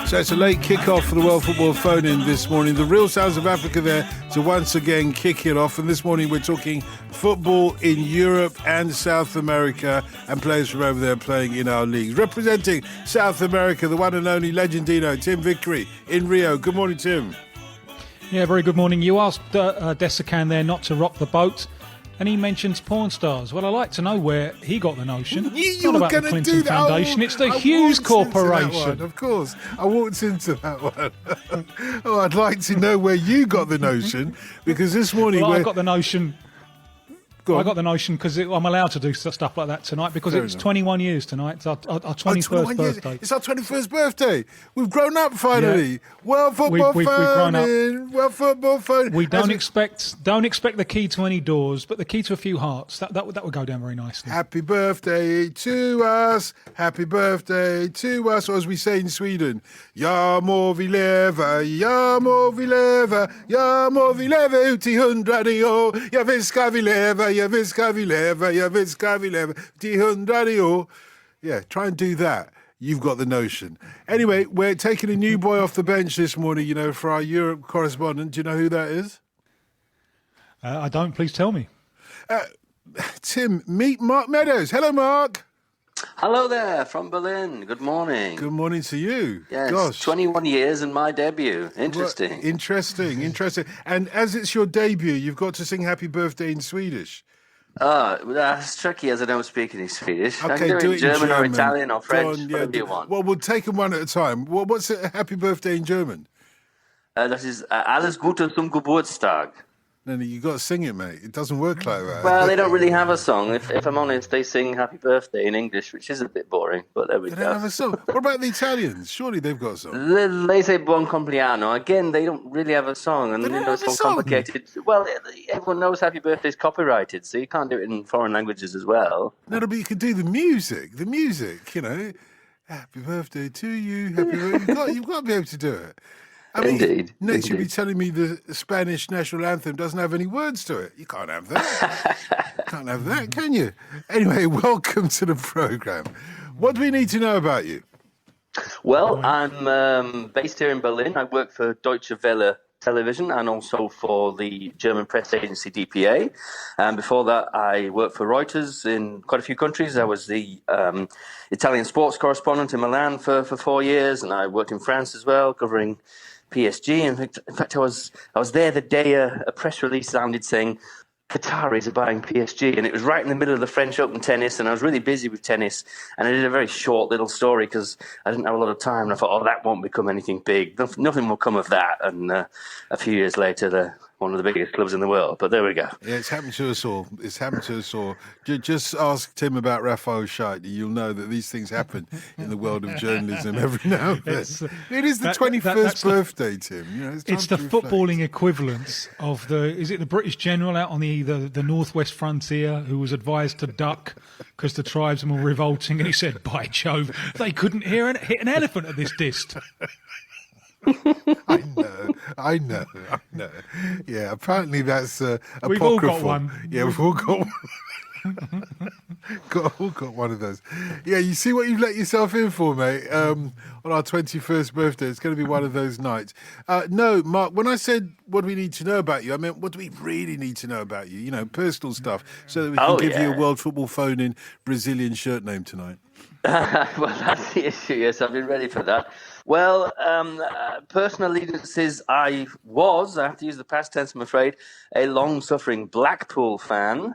So it's a late kick-off for the World Football Phone-In this morning. The real sounds of Africa there to once again kick it off. And this morning we're talking football in Europe and South America and players from over there playing in our leagues. Representing South America, the one and only Legendino, Tim Vickery in Rio. Good morning, Tim. Yeah, very good morning. You asked Desikan there not to rock the boat, and he mentions porn stars. Well, I'd like to know where he got the notion. It's not about the Clinton Foundation, it's the Hughes Corporation. Of course, I walked into that one. Oh, I'd like to know where you got the notion, because this morning... Well, I got the notion... I got the notion because I'm allowed to do stuff like that tonight because it's 21 years tonight. It's our 21st birthday. It's our 21st birthday. We've grown up finally. Yeah. World Football Phone-In. World Football Phone-In. We don't expect the key to any doors, but the key to a few hearts. That would go down very nicely. Happy birthday to us. Happy birthday to us. Or as we say in Sweden, Ja må vi leva, ja må vi leva, ja må vi leva ut i 100 år. Ja visst ska vi leva. Ja visst ska vi leva, ja visst ska vi leva till 100 år. Yeah, try and do that. You've got the notion. Anyway, we're taking a new boy off the bench this morning, you know, for our Europe correspondent. Do you know who that is? I don't. Please tell me. Tim, meet Mark Meadows. Hello, Mark. Hello there from Berlin. Good morning. Good morning to you. Yes, Gosh. 21 years and my debut. Interesting. Well, interesting. And as it's your debut, you've got to sing happy birthday in Swedish. Oh, that's tricky as I don't speak any Swedish. Okay, I can do it in German or Italian or French, whatever you want. Well, we'll take them one at a time. What's a happy birthday in German? Das ist alles Gute zum Geburtstag. No, you got to sing it, mate. It doesn't work like that. Well, they don't really have a song. If I'm honest, they sing Happy Birthday in English, which is a bit boring, but there we go. They don't have a song. What about the Italians? Surely they've got a song. They say Buon Compleanno. Again, they don't really have a song, and it's all complicated. Well, everyone knows Happy Birthday is copyrighted, so you can't do it in foreign languages as well. No, but you can do the music, you know. Happy birthday to you. Happy birthday. You've got to be able to do it. I mean, Indeed. Next you'll be telling me the Spanish national anthem doesn't have any words to it. You can't have that. Can't have that, can you? Anyway, welcome to the programme. What do we need to know about you? Well, I'm based here in Berlin. I work for Deutsche Welle Television and also for the German press agency DPA. And before that, I worked for Reuters in quite a few countries. I was the Italian sports correspondent in Milan for 4 years, and I worked in France as well, covering PSG. In fact, I was there the day a press release sounded saying Qataris are buying PSG, and it was right in the middle of the French Open tennis, and I was really busy with tennis, and I did a very short little story because I didn't have a lot of time, and I thought, that won't become anything big. Nothing will come of that. And a few years later, one of the biggest clubs in the world. But there we go. Yeah, it's happened to us all. Just ask Tim about Raphael Scheidt. You'll know that these things happen in the world of journalism every now and then. It is the 21st birthday, Tim. You know, it's the footballing equivalence of the British general out on the northwest frontier who was advised to duck because the tribesmen were revolting, and he said, by Jove, they couldn't hit an elephant at this dist. I know. Yeah, apparently that's apocryphal. We've all got one. Yeah, we've all got one. all got one of those. Yeah, you see what you've let yourself in for, mate. On our 21st birthday, it's going to be one of those nights. No, Mark, when I said what do we need to know about you, I meant what do we really need to know about you? You know, personal stuff, so that we can give you a World Football Phone-In Brazilian shirt name tonight. Well, that's the issue. Yes, I've been ready for that. Well, personal allegiances, I have to use the past tense, I'm afraid, a long-suffering Blackpool fan.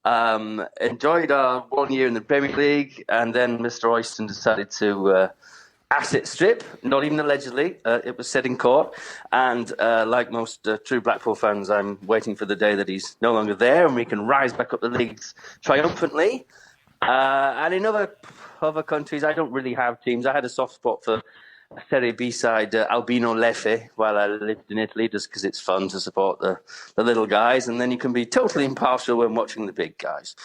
Enjoyed our 1 year in the Premier League, and then Mr. Oyston decided to asset strip, not even allegedly. It was said in court. And like most true Blackpool fans, I'm waiting for the day that he's no longer there and we can rise back up the leagues triumphantly. And in other countries, I don't really have teams. I had a soft spot for Serie B side Albino Leffe while I lived in Italy, just because it's fun to support the little guys, and then you can be totally impartial when watching the big guys.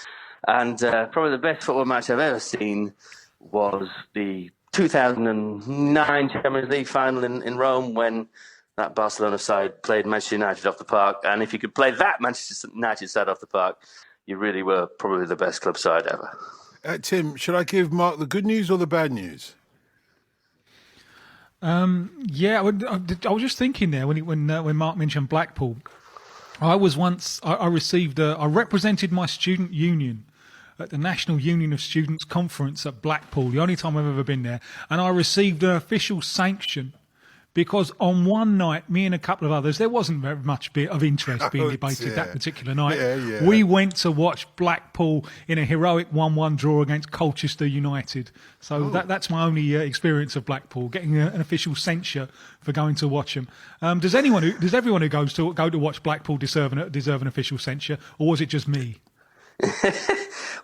And probably the best football match I've ever seen was the 2009 Champions League final in Rome, when that Barcelona side played Manchester United off the park. And if you could play that Manchester United side off the park, you really were probably the best club side ever. Tim, should I give Mark the good news or the bad news? Yeah, I was just thinking there when Mark mentioned Blackpool. I represented my student union at the National Union of Students Conference at Blackpool, the only time I've ever been there, and I received an official sanction because on one night, me and a couple of others, there wasn't very much of interest being debated that particular night. Yeah. We went to watch Blackpool in a heroic 1-1 draw against Colchester United. So that's my only experience of Blackpool, getting an official censure for going to watch them. Does everyone who goes to watch Blackpool deserve an official censure, or was it just me?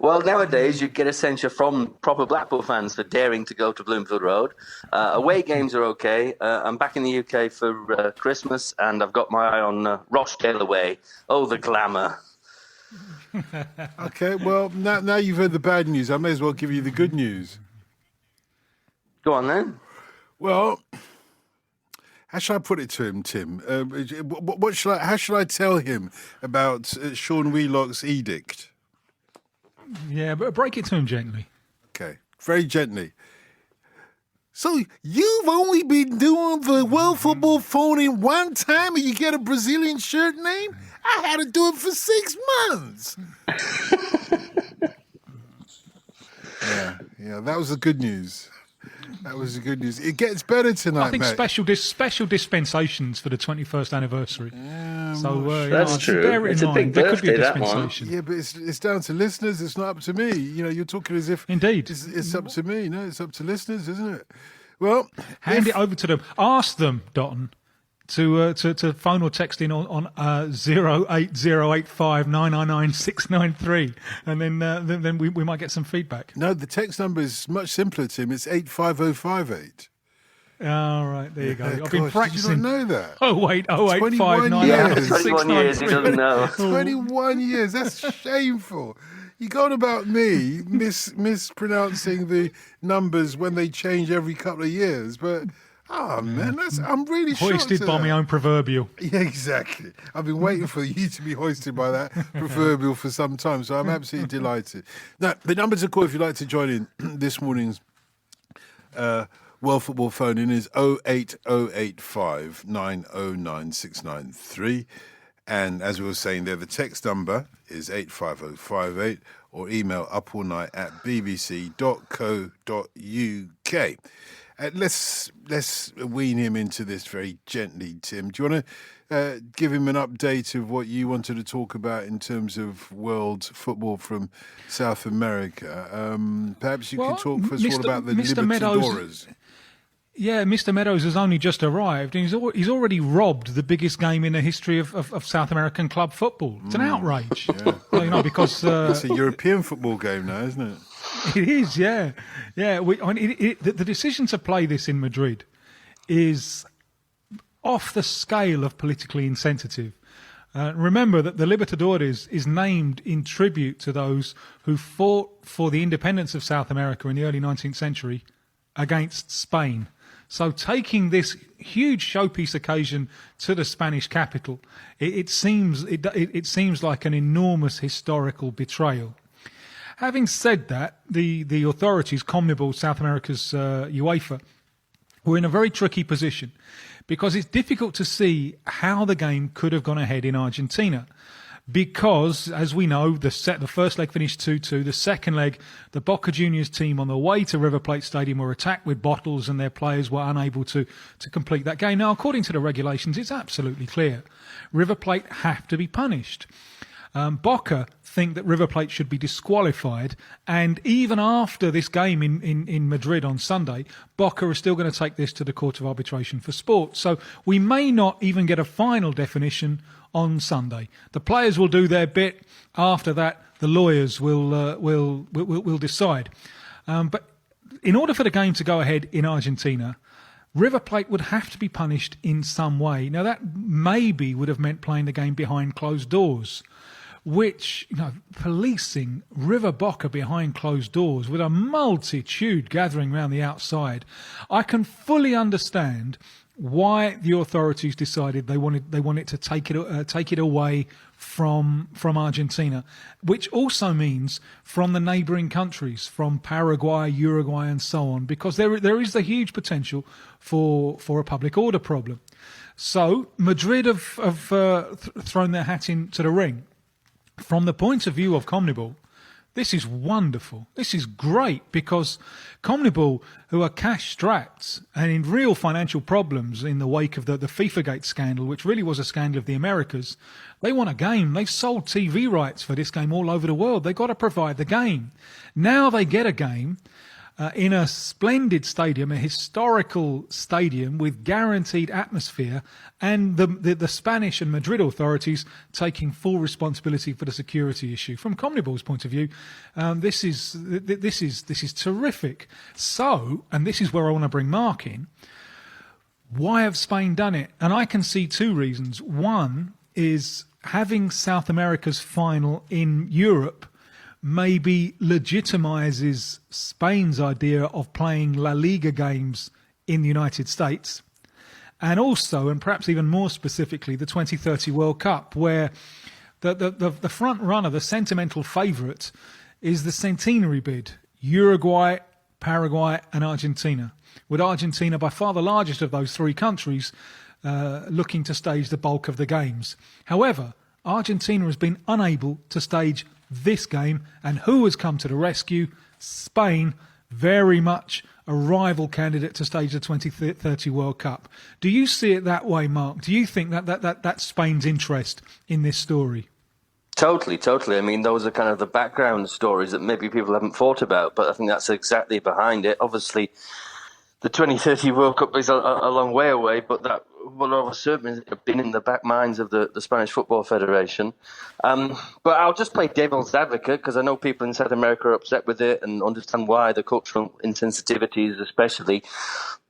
Well, nowadays you get a censure from proper Blackpool fans for daring to go to Bloomfield Road. Away games are okay. I'm back in the UK for Christmas, and I've got my eye on Rochdale away. Oh, the glamour. Okay, well, now you've heard the bad news. I may as well give you the good news. Go on then. Well, how should I put it to him, Tim? How should I tell him about Sean Wheelock's edict? Yeah, but break it to him gently. Okay, very gently. So you've only been doing the World Football Phone-In one time and you get a Brazilian shirt name? I had to do it for 6 months. Yeah, that was the good news. That was the good news. It gets better tonight, I think mate. special dispensations for the 21st anniversary. That's true. Bear it It's in a mind. big There could be a birthday, that one. dispensation. Yeah, but it's down to listeners. It's not up to me. You know, you're talking as if Indeed. it's up to me. No, it's up to listeners, isn't it? Well, Hand it over to them. Ask them, Dotun, to phone or text in on 08085999693, and then we might get some feedback. No, the text number is much simpler, Tim. It's 85058. All right, there you go. I've been Gosh, practicing. Did you not know that? Oh wait, 21 years. 21 years, he doesn't know. 21 years. That's shameful. You go on about me mispronouncing the numbers when they change every couple of years, but man, I'm really shocked. Hoisted at by that. my own proverbial. Yeah, exactly. I've been waiting for you to be hoisted by that proverbial for some time, so I'm absolutely delighted. Now, the number to call if you'd like to join in this morning's World Football Phone-In is 08085 909 693. And as we were saying there, the text number is 85058 or email upallnight@bbc.co.uk. Let's wean him into this very gently, Tim. Do you want to give him an update of what you wanted to talk about in terms of world football from South America? Perhaps you could talk first of all about the Mr. Libertadores. Yeah, Mr. Meadows has only just arrived, and he's already robbed the biggest game in the history of South American club football. It's an outrage, because It's a European football game now, isn't it? it is. Yeah. The decision to play this in Madrid is off the scale of politically insensitive. Remember that the Libertadores is named in tribute to those who fought for the independence of South America in the early 19th century against Spain. So taking this huge showpiece occasion to the Spanish capital, it seems like an enormous historical betrayal. Having said that, the authorities, CONMEBOL, South America's UEFA, were in a very tricky position because it's difficult to see how the game could have gone ahead in Argentina. Because, as we know, the first leg finished 2-2. The second leg, the Boca Juniors team on the way to River Plate Stadium were attacked with bottles and their players were unable to complete that game. Now, according to the regulations, it's absolutely clear. River Plate have to be punished. Boca think that River Plate should be disqualified, and even after this game in Madrid on Sunday, Boca are still going to take this to the Court of Arbitration for Sport. So we may not even get a final definition on Sunday. The players will do their bit. After that, the lawyers will decide. But in order for the game to go ahead in Argentina, River Plate would have to be punished in some way. Now, that maybe would have meant playing the game behind closed doors, which, policing River Boca behind closed doors with a multitude gathering around the outside, I can fully understand why the authorities decided they wanted to take it away from Argentina, which also means from the neighbouring countries, from Paraguay, Uruguay, and so on, because there is the huge potential for a public order problem. So Madrid have thrown their hat into the ring. From the point of view of CONMEBOL, this is wonderful. This is great because CONMEBOL, who are cash-strapped and in real financial problems in the wake of the FIFAgate scandal, which really was a scandal of the Americas, they want a game. They've sold TV rights for this game all over the world. They've got to provide the game. Now they get a game in a splendid stadium, a historical stadium with guaranteed atmosphere, and the Spanish and Madrid authorities taking full responsibility for the security issue. From CONMEBOL's point of view, this is terrific. So, and this is where I want to bring Mark in. Why have Spain done it? And I can see two reasons. One is having South America's final in Europe maybe legitimizes Spain's idea of playing La Liga games in the United States, and also, and perhaps even more specifically, the 2030 World Cup, where the front runner, the sentimental favourite, is the centenary bid: Uruguay, Paraguay, and Argentina. With Argentina, by far the largest of those three countries, looking to stage the bulk of the games. However, Argentina has been unable to stage this game, and who has come to the rescue? Spain, very much a rival candidate to stage the 2030 World Cup. Do you see it that way, Mark? Do you think that's Spain's interest in this story? Totally. I mean, those are kind of the background stories that maybe people haven't thought about, but I think that's exactly behind it. Obviously, the 2030 World Cup is a long way away, but that will almost certainly have been in the back minds of the Spanish Football Federation. But I'll just play devil's advocate, because I know people in South America are upset with it and understand why, the cultural insensitivities especially.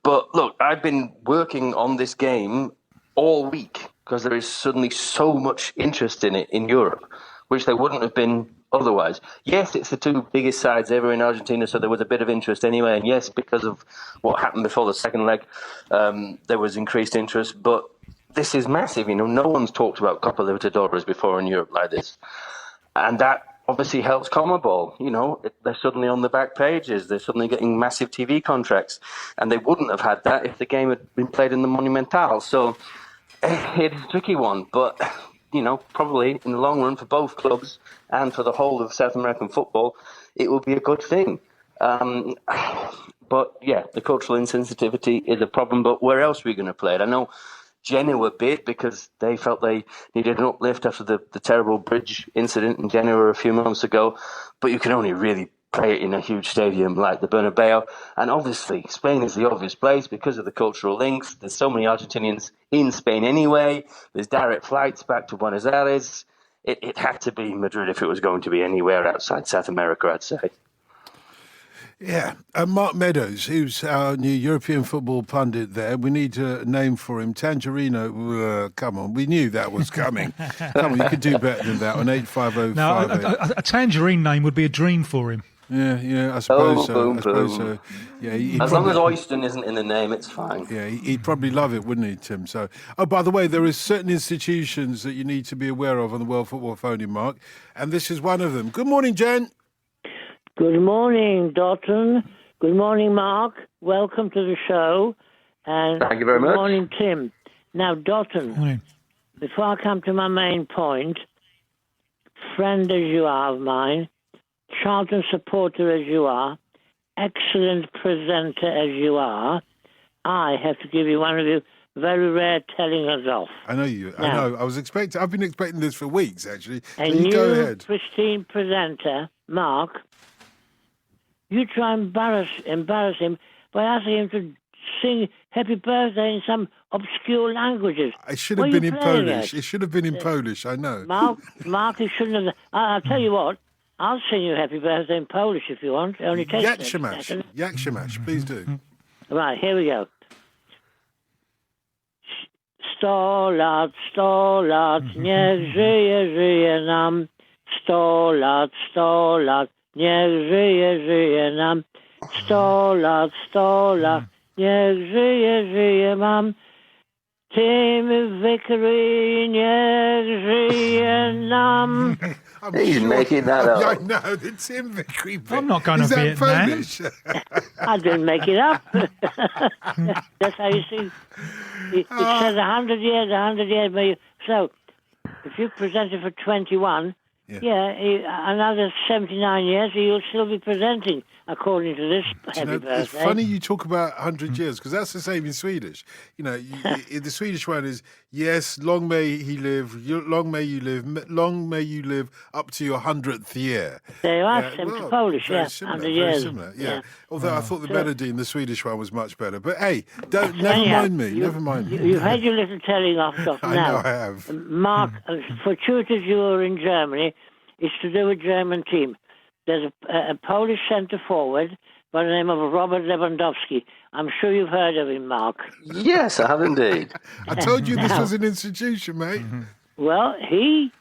But look, I've been working on this game all week because there is suddenly so much interest in it in Europe, which there wouldn't have been otherwise. Yes, it's the two biggest sides ever in Argentina, so there was a bit of interest anyway. And yes, because of what happened before the second leg, there was increased interest. But this is massive. You know, no one's talked about Copa Libertadores before in Europe like this. And that obviously helps CONMEBOL. You know, they're suddenly on the back pages. They're suddenly getting massive TV contracts. And they wouldn't have had that if the game had been played in the Monumental. So it's a tricky one. But you know, probably in the long run for both clubs and for the whole of South American football, it will be a good thing. But yeah, the cultural insensitivity is a problem. But where else are we going to play it? I know Genoa bid because they felt they needed an uplift after the terrible bridge incident in Genoa a few months ago. But you can only really play it in a huge stadium like the Bernabeu. And obviously, Spain is the obvious place because of the cultural links. There's so many Argentinians in Spain anyway. There's direct flights back to Buenos Aires. It had to be Madrid if it was going to be anywhere outside South America, I'd say. Yeah, Mark Meadows, who's our new European football pundit there. We need a name for him. Tangerino, come on, we knew that was coming. Come on, you could do better than that on 85058. No, a tangerine name would be a dream for him. Yeah, I suppose so. Yeah, as long as Oyston isn't in the name, it's fine. Yeah, he'd probably love it, wouldn't he, Tim? So, by the way, there are certain institutions that you need to be aware of on the World Football Phone, Mark, and this is one of them. Good morning, Jen. Good morning, Dotun. Good morning, Mark. Welcome to the show. And thank you very much. Good morning, Tim. Now, Dotun, before I come to my main point, friend as you are of mine, Charlton supporter as you are, excellent presenter as you are, I have to give you one of your very rare telling us off. I know you. Now, I know. I've been expecting this for weeks, actually. So a you new, go ahead. pristine presenter, Mark, you try and embarrass him by asking him to sing Happy Birthday in some obscure languages. It should have been in Polish. It should have been in Polish, I know. Mark, it shouldn't have. I'll tell you what. I'll sing you Happy Birthday in Polish if you want. It only takes Yakshimash, please do. Right, here we go. 100 lat, 100 lat, niech żyje nam. 100 lat, 100 lat, niech żyje nam. 100 lat, 100 lat, niech żyje nam. Team Vickery, He's making that I up. know, the Tim Vickery bit. I'm not going Is to that Vietnam. Polish? I didn't make it up. That's how you see. It says 100 years, 100 years. So, if you presented for 21, another 79 years, you'll still be presenting, according to this happy birthday. It's funny you talk about 100 years, because that's the same in Swedish. You know, the Swedish one is, yes, long may he live, long may you live, long may you live up to your 100th year. There you are, to Polish, very similar, 100 very years. similar, yeah. Although I thought the melody in the Swedish one was much better. But hey, never mind me. You've had your little telling off, Doctor. I know I have. Mark, fortuitous you were in Germany, it's to do with German team. There's a Polish centre forward by the name of Robert Lewandowski. I'm sure you've heard of him, Mark. Yes, I have indeed. I told you this was an institution, mate. Well, he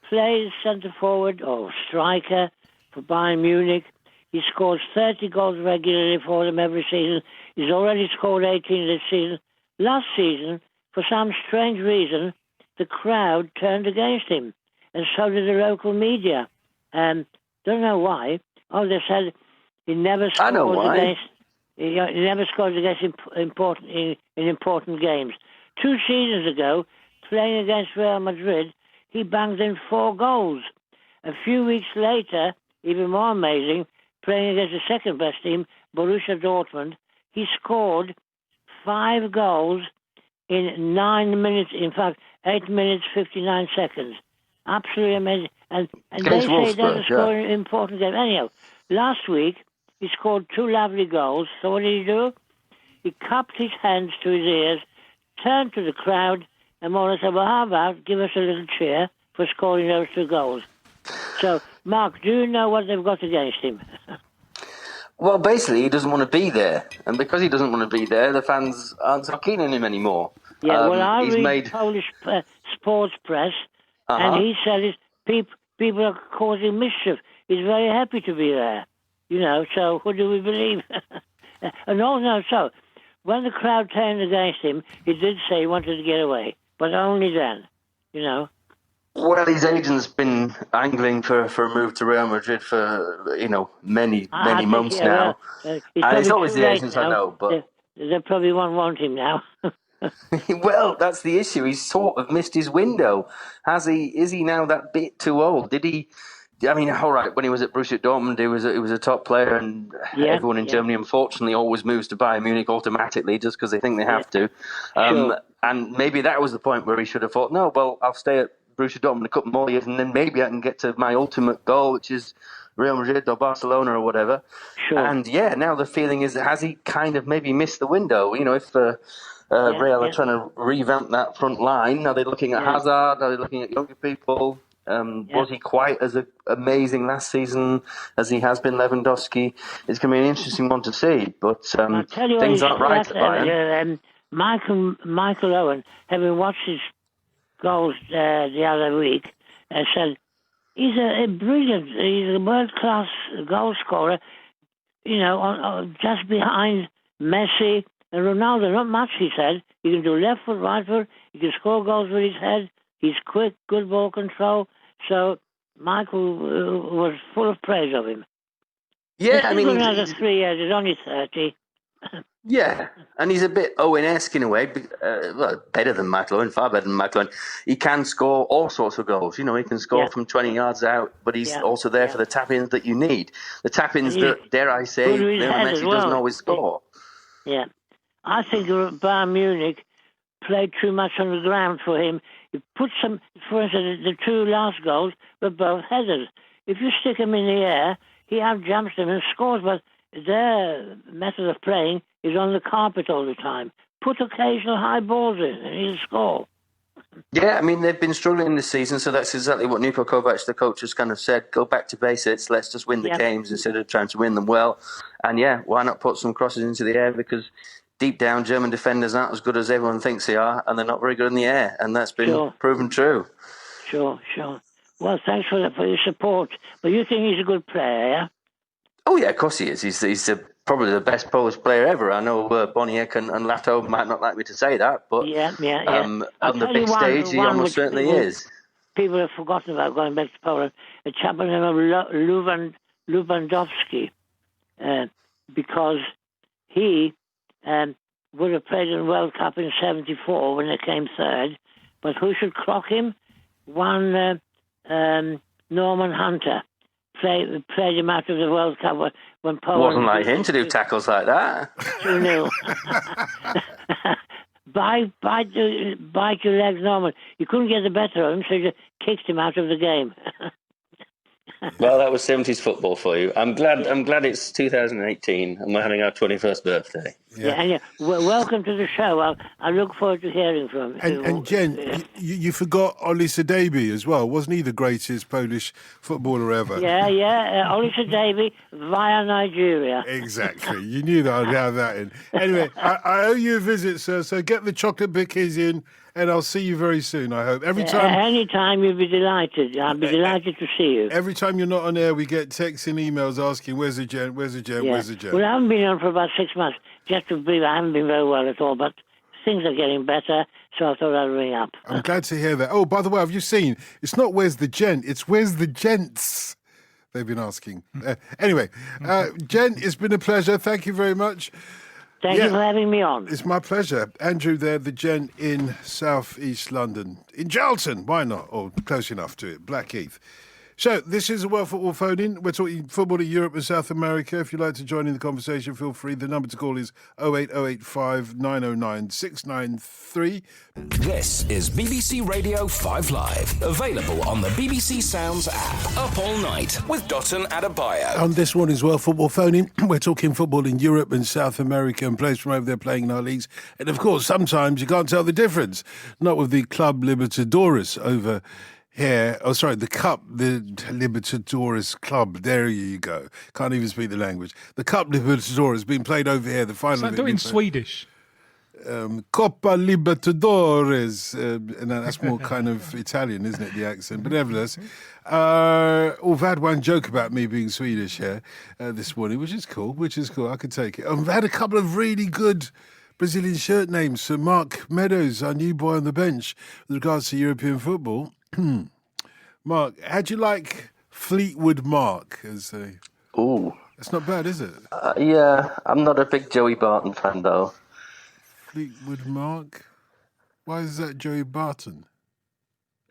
plays centre forward or striker for Bayern Munich. He scores 30 goals regularly for them every season. He's already scored 18 this season. Last season, for some strange reason, the crowd turned against him, and so did the local media. Don't know why. Oh, they said he never scores I know why. against. He never scores against important games. 2 seasons ago, playing against Real Madrid, he banged in 4 goals. A few weeks later, even more amazing, playing against the second best team, Borussia Dortmund, he scored 5 goals in 9 minutes. In fact, 8 minutes 59 seconds. Absolutely amazing. And they say he doesn't score in important games. Anyhow, last week he scored 2 lovely goals. So what did he do? He cupped his hands to his ears, turned to the crowd, and more or less said, well, how about give us a little cheer for scoring those 2 goals? So, Mark, do you know what they've got against him? Well, basically, he doesn't want to be there. And because he doesn't want to be there, the fans aren't so keen on him anymore. Yeah, well, I read Polish sports press, and he said people are causing mischief. He's very happy to be there. You know, so who do we believe? So when the crowd turned against him, he did say he wanted to get away, but only then, you know. Well, his agent's been angling for a move to Real Madrid for, many months now. And it's always the agents I know, but... They probably won't want him now. Well, that's the issue. He's sort of missed his window. Is he now that bit too old? Did he... I mean, all right, when he was at Borussia Dortmund, he was a top player, and everyone in Germany, unfortunately, always moves to Bayern Munich automatically just because they think they have to. Sure. And maybe that was the point where he should have thought, no, well, I'll stay at Borussia Dortmund a couple more years, and then maybe I can get to my ultimate goal, which is Real Madrid or Barcelona or whatever. Sure. And now the feeling is, has he kind of maybe missed the window? You know, if Real are trying to revamp that front line, are they looking at Hazard? Are they looking at younger people? Was he quite as amazing last season as he has been, Lewandowski? It's going to be an interesting one to see, but things aren't right at Bayern. Michael Owen, having watched his goals the other week, said he's a world-class goal scorer, you know, just behind Messi and Ronaldo. Not much, he said. He can do left foot, right foot, he can score goals with his head, he's quick, good ball control. So Michael was full of praise of him. Yeah, I mean... another 3 years, he's only 30. Yeah, and he's a bit Owen-esque in a way, better than Michael Owen, far better than Michael Owen. He can score all sorts of goals. You know, he can score from 20 yards out, but he's also there for the tap-ins that you need. The tap-ins that, dare I say, Messi doesn't always score. Yeah. I think Bayern Munich played too much on the ground for him. He put some, for instance, the 2 last goals were both headers. If you stick him in the air, he outjumps them and scores, but their method of playing is on the carpet all the time. Put occasional high balls in and he'll score. Yeah, I mean, they've been struggling this season, so that's exactly what Niko Kovac, the coach, has kind of said. Go back to basics, let's just win the games instead of trying to win them well. And why not put some crosses into the air, because deep down, German defenders aren't as good as everyone thinks they are, and they're not very good in the air, and that's been proven true. Sure. Well, thanks for your support. But you think he's a good player, yeah? Oh, yeah, of course he is. He's probably the best Polish player ever. I know Boniek and Lato might not like me to say that, but on the big stage, he almost certainly is. People have forgotten about, going back to Poland, a chap by the name of Lewandowski, because he would have played in the World Cup in '74 when they came third, but who should clock him? One Norman Hunter played him out of the World Cup when Poland... Wasn't like him to do tackles like that. 2-0. Bite your legs, Norman. You couldn't get the better of him, so you just kicked him out of the game. Well, that was 70s football for you. I'm glad it's 2018 and we're having our 21st birthday. Yeah. Welcome to the show. I look forward to hearing from you. And Jen, you forgot Olisa Davy as well. Wasn't he the greatest Polish footballer ever? Yeah. Olisa Davy via Nigeria. Exactly. You knew that I'd have that in. Anyway, I owe you a visit, sir, so get the chocolate bickies in. And I'll see you very soon, I hope. Anytime, you'll be delighted. I'll be delighted to see you. Every time you're not on air, we get texts and emails asking, where's the gent, where's the gent, where's the gent? Well, I haven't been on for about 6 months. Just to believe I haven't been very well at all, but things are getting better, so I thought I'd ring up. I'm glad to hear that. Oh, by the way, have you seen? It's not where's the gent, it's where's the gents? They've been asking. Anyway, Jen, it's been a pleasure. Thank you very much. Thank you for having me on. It's my pleasure. Andrew there, the gent in South East London. In Charlton, why not? Or close enough to it, Blackheath. So, this is a World Football phone-in. We're talking football in Europe and South America. If you'd like to join in the conversation, feel free. The number to call is 08085 909 693. This is BBC Radio 5 Live. Available on the BBC Sounds app. Up all night with Dotun Adebayo. On this morning's World Football phone-in, we're talking football in Europe and South America and players from over there playing in our leagues. And, of course, sometimes you can't tell the difference. Not with the Club Libertadores over here. Oh, sorry, the Cup, the Libertadores Club. There you go. Can't even speak the language. The Cup Libertadores being played over here. The final. So do it in Swedish. Coppa Libertadores. And that's more kind of Italian, isn't it, the accent? But nevertheless, we've had one joke about me being Swedish here this morning, which is cool. I could take it. We've had a couple of really good Brazilian shirt names. So Mark Meadows, our new boy on the bench, with regards to European football. Mark, how'd you like Fleetwood Mark? Ooh. That's not bad, is it? Yeah, I'm not a big Joey Barton fan, though. Fleetwood Mark? Why is that Joey Barton?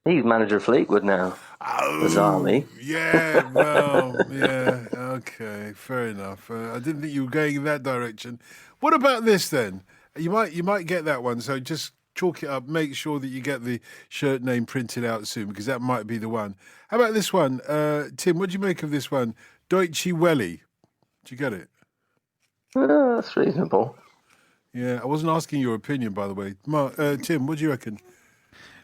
He's manager of Fleetwood now. Oh, bizarrely. Yeah, well, yeah, okay, fair enough. I didn't think you were going in that direction. What about this, then? You might get that one, so just chalk it up. Make sure that you get the shirt name printed out soon, because that might be the one. How about this one? Tim, what do you make of this one? Deutsche Welle. Did you get it? That's reasonable. Yeah, I wasn't asking your opinion, by the way. Tim, what do you reckon?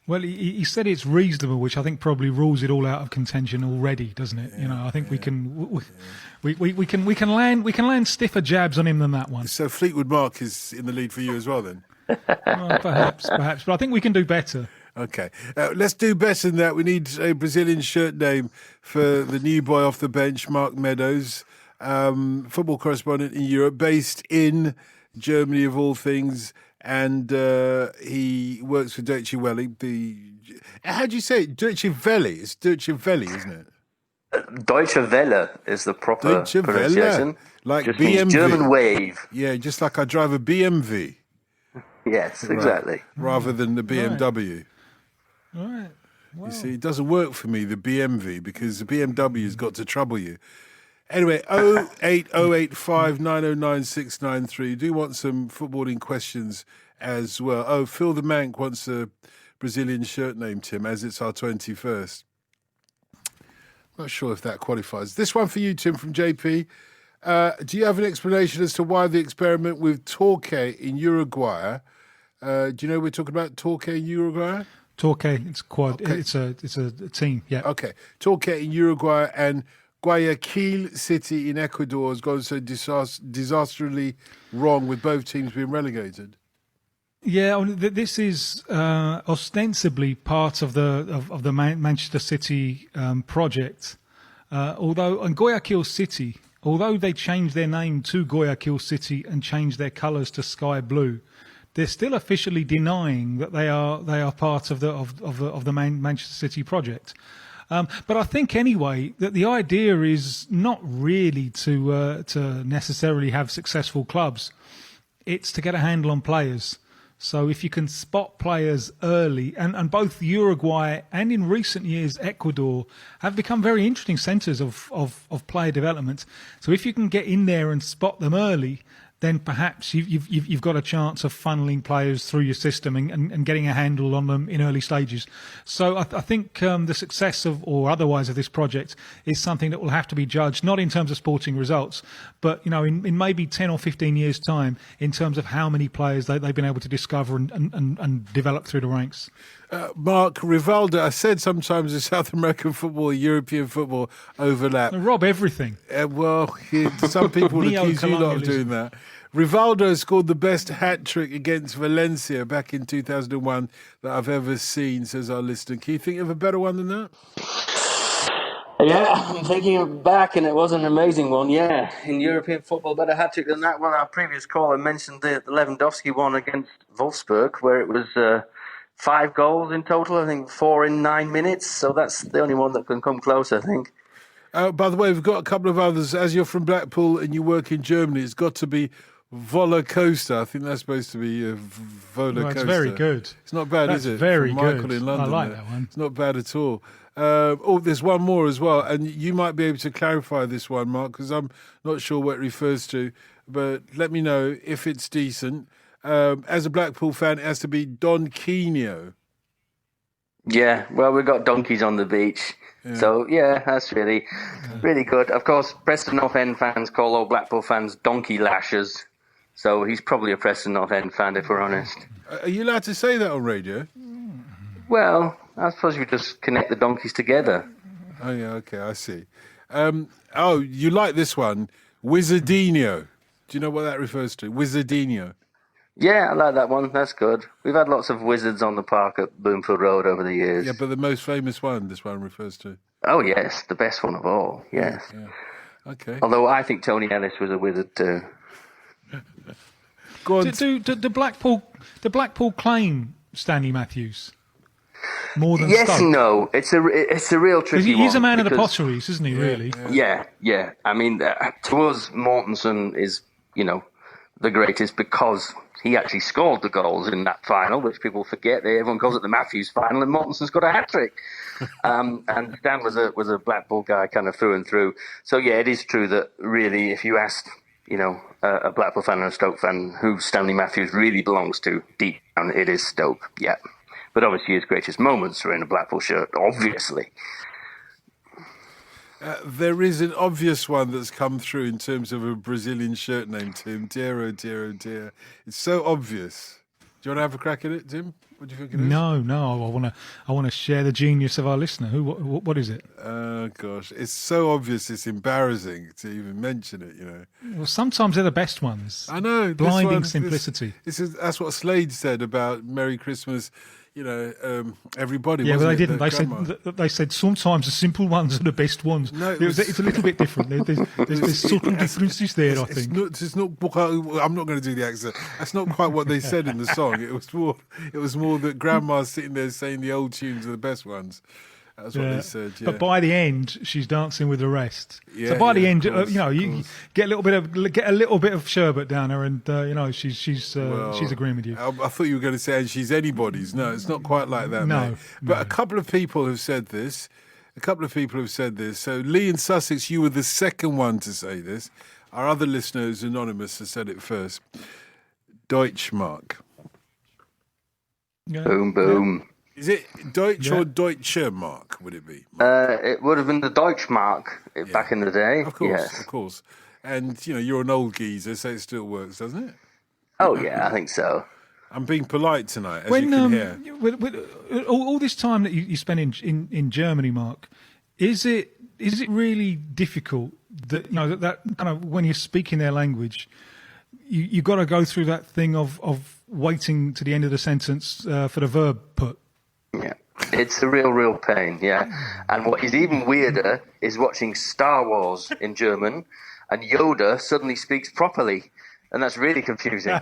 Well, he said it's reasonable, which I think probably rules it all out of contention already, doesn't it? Yeah, I think we can land stiffer jabs on him than that one. So Fleetwood Mark is in the lead for you as well, then? Well, perhaps, but I think we can do better. Okay, let's do better than that. We need a Brazilian shirt name for the new boy off the bench, Mark Meadows, football correspondent in Europe, based in Germany of all things, and he works for Deutsche Welle. How do you say it? Deutsche Welle. It's Deutsche Welle, isn't it? Deutsche Welle is the proper pronunciation. Like just BMW. German wave. Yeah, just like I drive a BMW. Yes, exactly. Right. Rather than the BMW. Right. Wow. You see, it doesn't work for me, the BMW, because the BMW's got to trouble you. Anyway, 08085 909 693. Do want some footballing questions as well. Oh, Phil the Mank wants a Brazilian shirt name, Tim, as it's our 21st. Not sure if that qualifies. This one for you, Tim, from JP. Do you have an explanation as to why the experiment with Torque in Uruguay? Do you know we're talking about Torque in Uruguay? Torque, it's quad. Okay. It's a team. Yeah. Okay, Torque in Uruguay and Guayaquil City in Ecuador has gone so disastrously wrong with both teams being relegated. Yeah, this is ostensibly part of the Manchester City project. Although in Guayaquil City, although they changed their name to Guayaquil City and changed their colours to sky blue, they're still officially denying that they are part of the Manchester City project. But I think anyway that the idea is not really to necessarily have successful clubs. It's to get a handle on players. So if you can spot players early, and both Uruguay and in recent years Ecuador have become very interesting centres of player development. So if you can get in there and spot them early, then perhaps you've got a chance of funneling players through your system and getting a handle on them in early stages. So I think the success or otherwise of this project is something that will have to be judged, not in terms of sporting results, but in maybe 10 or 15 years' time, in terms of how many players they've been able to discover and develop through the ranks. Mark, Rivaldo, I said sometimes the South American football, European football overlap. Rob, everything. Some people accuse you lot of doing that. Rivaldo scored the best hat-trick against Valencia back in 2001 that I've ever seen, says our listener. Can you think of a better one than that? Yeah, I'm thinking back, and it was an amazing one. Yeah, in European football, better hat-trick than that one. Our previous caller mentioned the Lewandowski one against Wolfsburg, where it was 5 goals in total, I think 4 in 9 minutes. So that's the only one that can come close, I think. By the way, we've got a couple of others. As you're from Blackpool and you work in Germany, it's got to be Vola Costa. I think that's supposed to be Vola Costa. It's very good. It's not bad, that's is it? Very from Michael good. in London. I like that one. It's not bad at all. There's one more as well, and you might be able to clarify this one, Mark, because I'm not sure what it refers to, but let me know if it's decent. As a Blackpool fan, it has to be Don Quino. Yeah, well, we've got donkeys on the beach. Yeah. So, yeah, that's really good. Of course, Preston North End fans call all Blackpool fans donkey lashers. So he's probably a Preston North End fan, if we're honest. Are you allowed to say that on radio? Well, I suppose you just connect the donkeys together. Oh, yeah, okay, I see. You like this one, Wizardinho. Do you know what that refers to? Wizardinho. Yeah, I like that one. That's good. We've had lots of wizards on the park at Bloomfield Road over the years. Yeah, but the most famous one, this one refers to. Oh, yes, the best one of all, yes. Yeah. Okay. Although I think Tony Ellis was a wizard too. Go on. Do the Blackpool claim Stanley Matthews more than yes Stoke? and no. It's a real tricky one. He's a man of the potteries, isn't he? Really? Yeah. I mean, to us, Mortensen is the greatest because he actually scored the goals in that final, which people forget. Everyone calls it the Matthews final, and Mortensen's got a hat-trick. And Stan was a Blackpool guy kind of through and through. So, yeah, it is true that really if you asked, a Blackpool fan and a Stoke fan who Stanley Matthews really belongs to, deep down, it is Stoke, yeah. But obviously his greatest moments are in a Blackpool shirt, obviously. There is an obvious one that's come through in terms of a Brazilian shirt name, Tim. Dear, oh dear, oh dear. It's so obvious. Do you want to have a crack at it, Tim? What do you think it is? No. I want to share the genius of our listener. What is it? Oh gosh, it's so obvious. It's embarrassing to even mention it. Well, sometimes they're the best ones. I know. Blinding simplicity. That's what Slade said about Merry Christmas. Everybody. Yeah, but they didn't. They said sometimes the simple ones are the best ones. No, it's a little bit different. There's subtle differences there. I think. It's not. I'm not going to do the accent. That's not quite what they said in the song. It was more that Grandma's sitting there saying the old tunes are the best ones. That's what they said. Yeah. But by the end, she's dancing with the rest. Yeah, so by the end, course, you get a little bit of sherbet down her, and she's agreeing with you. I thought you were going to say, and she's anybody's. No, it's not quite like that. No, mate. But a couple of people have said this. So Lee in Sussex, you were the second one to say this. Our other listeners, anonymous, has said it first. Deutschmark. Yeah. Boom, boom. Yeah. Is it Deutsch or Deutsche Mark, would it be? It would have been the Deutschmark back in the day. Of course, yes. Of course. And, you're an old geezer, so it still works, doesn't it? Oh, yeah, I think so. I'm being polite tonight, as you can hear. With all this time that you spend in Germany, Mark, is it really difficult that, that kind of, when you're speaking their language, you've got to go through that thing of waiting to the end of the sentence for the verb put? Yeah, it's a real pain, yeah. And what is even weirder is watching Star Wars in German and Yoda suddenly speaks properly. And that's really confusing.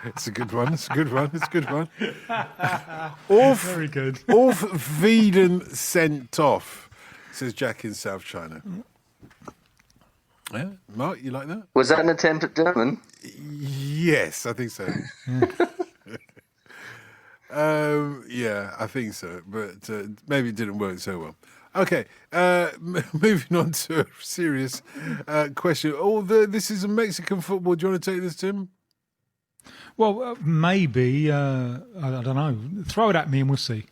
It's a good one. It's a good one. It's a good one. Very good. Auf Wieden sent off, says Jack in South China. Yeah, Mark, you like that? Was that an attempt at German? Yes, I think so. Yeah, I think so. But maybe it didn't work so well. Okay, moving on to a serious question. This is a Mexican football. Do you want to take this, Tim? Well, maybe. I don't know. Throw it at me and we'll see.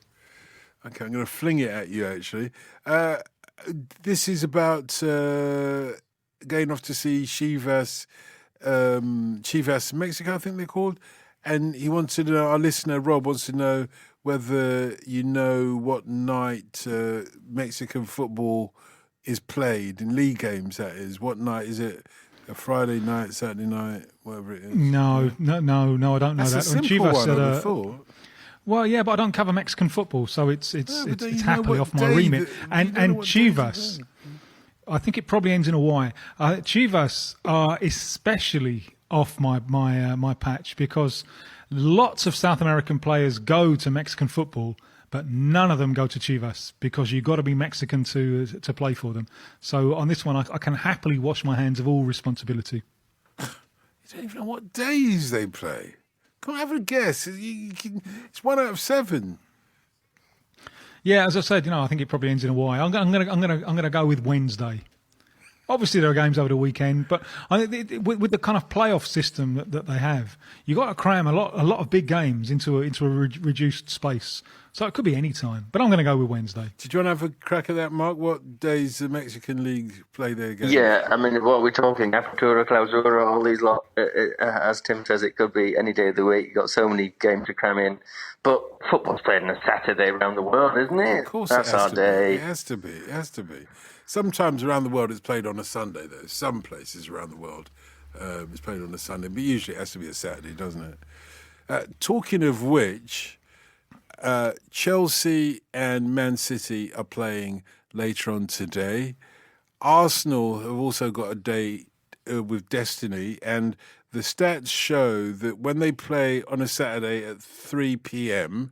Okay, I'm going to fling it at you, actually. This is about going off to see Chivas Mexico, I think they're called. And he wanted to know, our listener, Rob, wants to know whether you know what night Mexican football is played, in league games, that is. What night is it? A Friday night, Saturday night, whatever it is? No, I don't know That's that. a simple one, I would have thought. Well, yeah, but I don't cover Mexican football, so it's happily off my remit. And Chivas, I think it probably ends in a Y. Chivas are especially off my patch because lots of South American players go to Mexican football, but none of them go to Chivas because you've got to be Mexican to play for them. So on this one, I can happily wash my hands of all responsibility. You don't even know what days they play. Come on, have a guess. It's 1 out of 7. Yeah, as I said, I think it probably ends in a Y. I'm gonna go with Wednesday. Obviously, there are games over the weekend, but I think with the kind of playoff system that they have, you've got to cram a lot of big games into a reduced space. So it could be any time, but I'm going to go with Wednesday. Did you want to have a crack at that, Mark? What days the Mexican League play their games? Yeah, I mean, what are we talking? Apertura, Clausura, all these lot. As Tim says, it could be any day of the week. You've got so many games to cram in. But football's played on a Saturday around the world, isn't it? Of course, that's our day. It has to be. It has to be. Sometimes around the world it's played on a Sunday, though. Some places around the world it's played on a Sunday, but usually it has to be a Saturday, doesn't it? Talking of which, Chelsea and Man City are playing later on today. Arsenal have also got a date with Destiny, and the stats show that when they play on a Saturday at 3 p.m,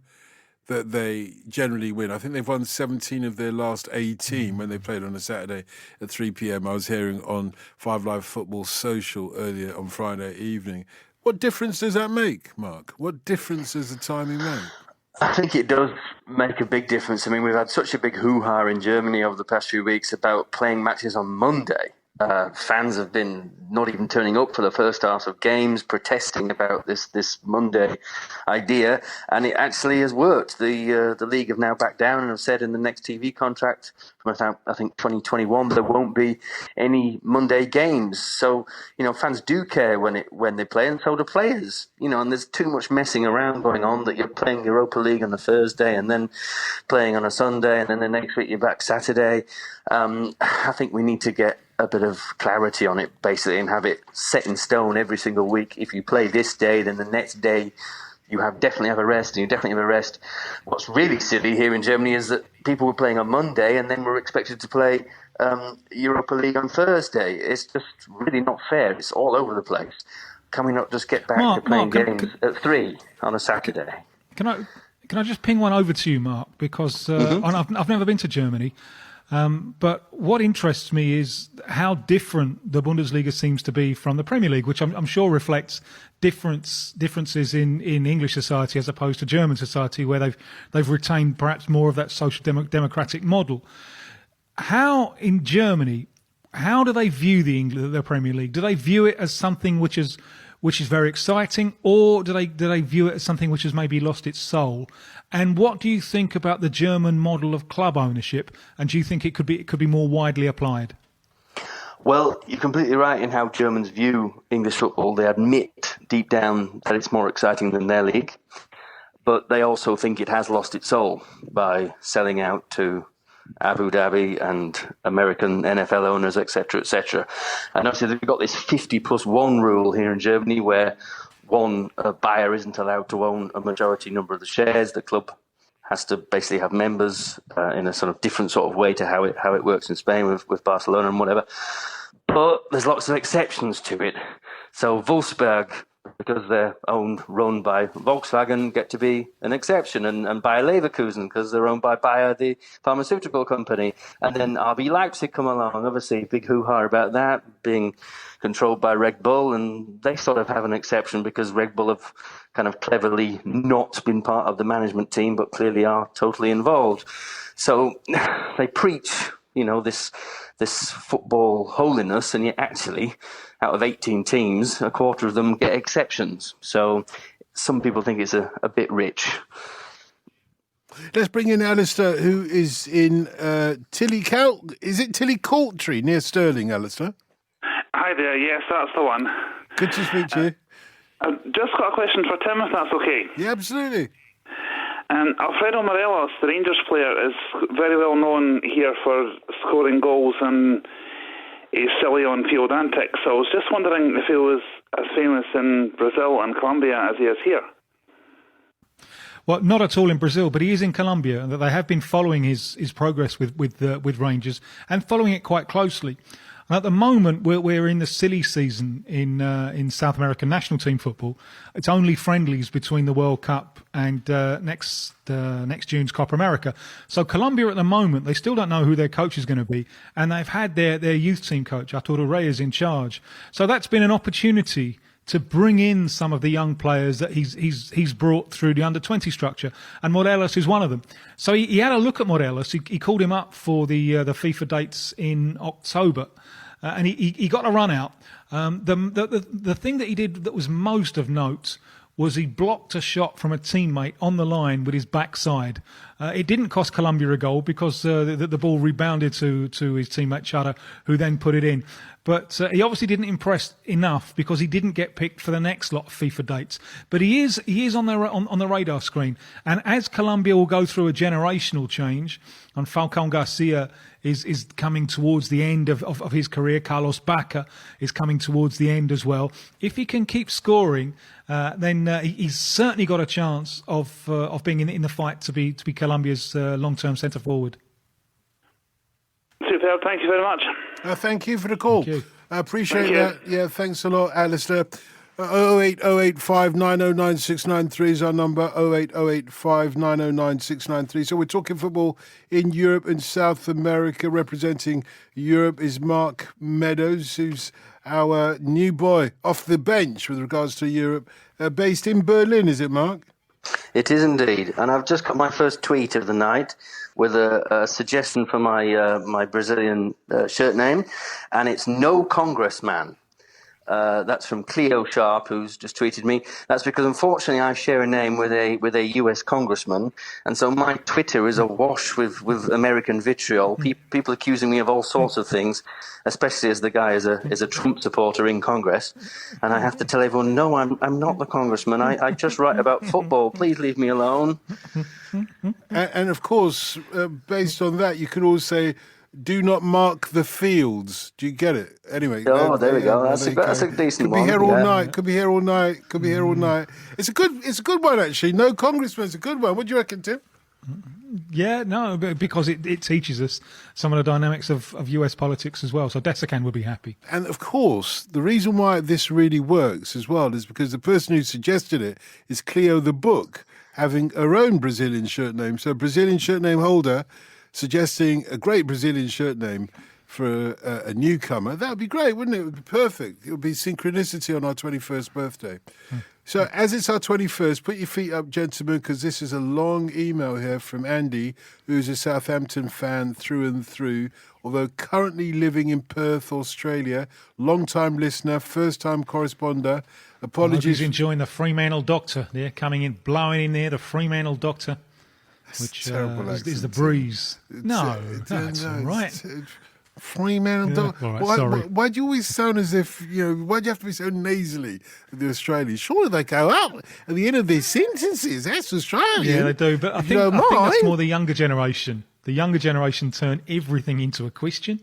that they generally win. I think they've won 17 of their last 18 when they played on a Saturday at 3 p.m. I was hearing on 5 Live Football Social earlier on Friday evening. What difference does that make, Mark? What difference does the timing make? I think it does make a big difference. I mean, we've had such a big hoo-ha in Germany over the past few weeks about playing matches on Monday. Fans have been not even turning up for the first half of games, protesting about this Monday idea, and it actually has worked. The league have now backed down and have said in the next TV contract from I think 2021 there won't be any Monday games. So fans do care when they play, and so do players. And there's too much messing around going on that you're playing Europa League on the Thursday and then playing on a Sunday, and then the next week you're back Saturday. I think we need to get a bit of clarity on it, basically, and have it set in stone every single week. If you play this day, then the next day you definitely have a rest, and you definitely have a rest. What's really silly here in Germany is that people were playing on Monday and then were expected to play Europa League on Thursday. It's just really not fair. It's all over the place. Can we not just get back to playing games at 3 on a Saturday? Can I just ping one over to you, Mark? Because I've never been to Germany. But what interests me is how different the Bundesliga seems to be from the Premier League, which I'm sure reflects differences in English society as opposed to German society, where they've retained perhaps more of that social democratic model. How in Germany, how do they view the Premier League? Do they view it as something which is very exciting, or do they view it as something which has maybe lost its soul? And what do you think about the German model of club ownership? And do you think it could be more widely applied? Well, you're completely right in how Germans view English football. They admit deep down that it's more exciting than their league, but they also think it has lost its soul by selling out to Abu Dhabi and American NFL owners, etc., etc. And obviously they've got this 50+1 rule here in Germany, where one buyer isn't allowed to own a majority number of the shares. The club has to basically have members in a sort of different sort of way to how it works in Spain with Barcelona and whatever. But there's lots of exceptions to it. So Wolfsburg, because they're run by Volkswagen, get to be an exception, and Bayer Leverkusen, because they're owned by Bayer, the pharmaceutical company. And then RB Leipzig come along, obviously, big hoo-ha about that, being controlled by Red Bull, and they sort of have an exception because Red Bull have kind of cleverly not been part of the management team, but clearly are totally involved. So they preach, this football holiness, and yet actually, out of 18 teams, a quarter of them get exceptions. So some people think it's a bit rich. Let's bring in Alistair, who is in Tillicoultry, near Stirling, Alistair? Hi there, yes, that's the one. Good to speak to you. I've just got a question for Tim, if that's okay. Yeah, absolutely. Alfredo Morelos, the Rangers player, is very well known here for scoring goals and his silly on-field antics. So I was just wondering if he was as famous in Brazil and Colombia as he is here. Well, not at all in Brazil, but he is in Colombia, and that they have been following his progress with Rangers and following it quite closely. And at the moment, we're in the silly season in South American national team football. It's only friendlies between the World Cup and next June's Copa America. So Colombia at the moment, they still don't know who their coach is going to be, and they've had their youth team coach Arturo Reyes in charge. So that's been an opportunity to bring in some of the young players that he's brought through the under-20 structure, and Morelos is one of them. So he had a look at Morelos. He called him up for the FIFA dates in October, and he got a run out. The thing that he did that was most of note was he blocked a shot from a teammate on the line with his backside. It didn't cost Colombia a goal because the ball rebounded to his teammate Chara, who then put it in. But he obviously didn't impress enough because he didn't get picked for the next lot of FIFA dates. But he is on the radar screen. And as Colombia will go through a generational change, and Falcao Garcia is coming towards the end of his career, Carlos Bacca is coming towards the end as well. If he can keep scoring, then he's certainly got a chance of being in the fight to be Colombia's long-term centre forward. Superb, thank you very much. Thank you for the call. I appreciate that. Yeah, thanks a lot, Alistair. 08085909693 is our number, 08085909693. So we're talking football in Europe and South America. Representing Europe is Mark Meadows, who's our new boy off the bench with regards to Europe, based in Berlin, is it, Mark? It is indeed. And I've just got my first tweet of the night with a suggestion for my Brazilian shirt name, and it's No Congressman. That's from Cleo Sharp, who's just tweeted me. That's because, unfortunately, I share a name with a US congressman, and so my Twitter is awash with American vitriol. People accusing me of all sorts of things, especially as the guy is a Trump supporter in Congress. And I have to tell everyone, no, I'm not the congressman. I just write about football. Please leave me alone. And of course, based on that, you could always say, do not mark the fields. Do you get it? Anyway. Oh, there we go. That's a decent one. Could be here all night. Could be here all night. Could be here all night. It's a good one, actually. No Congressman's a good one. What do you reckon, Tim? Yeah, no, because it teaches us some of the dynamics of US politics as well. So Desikan would be happy. And of course, the reason why this really works as well is because the person who suggested it is Cleo the Book, having her own Brazilian shirt name. So Brazilian shirt name holder suggesting a great Brazilian shirt name for a newcomer. That would be great, wouldn't it? It would be perfect. It would be synchronicity on our 21st birthday. So as it's our 21st, put your feet up, gentlemen, because this is a long email here from Andy, who's a Southampton fan through and through, although currently living in Perth, Australia. Long-time listener, first-time corresponder. Apologies. He's enjoying the Fremantle Doctor there, coming in, blowing in there, the Fremantle Doctor. Which is the breeze. That's all right. Fremantle. Why do you always sound as if, why do you have to be so nasally with the Australians? Surely they go up at the end of their sentences. That's Australian. Yeah, they do. But I think that's more the younger generation. The younger generation turn everything into a question,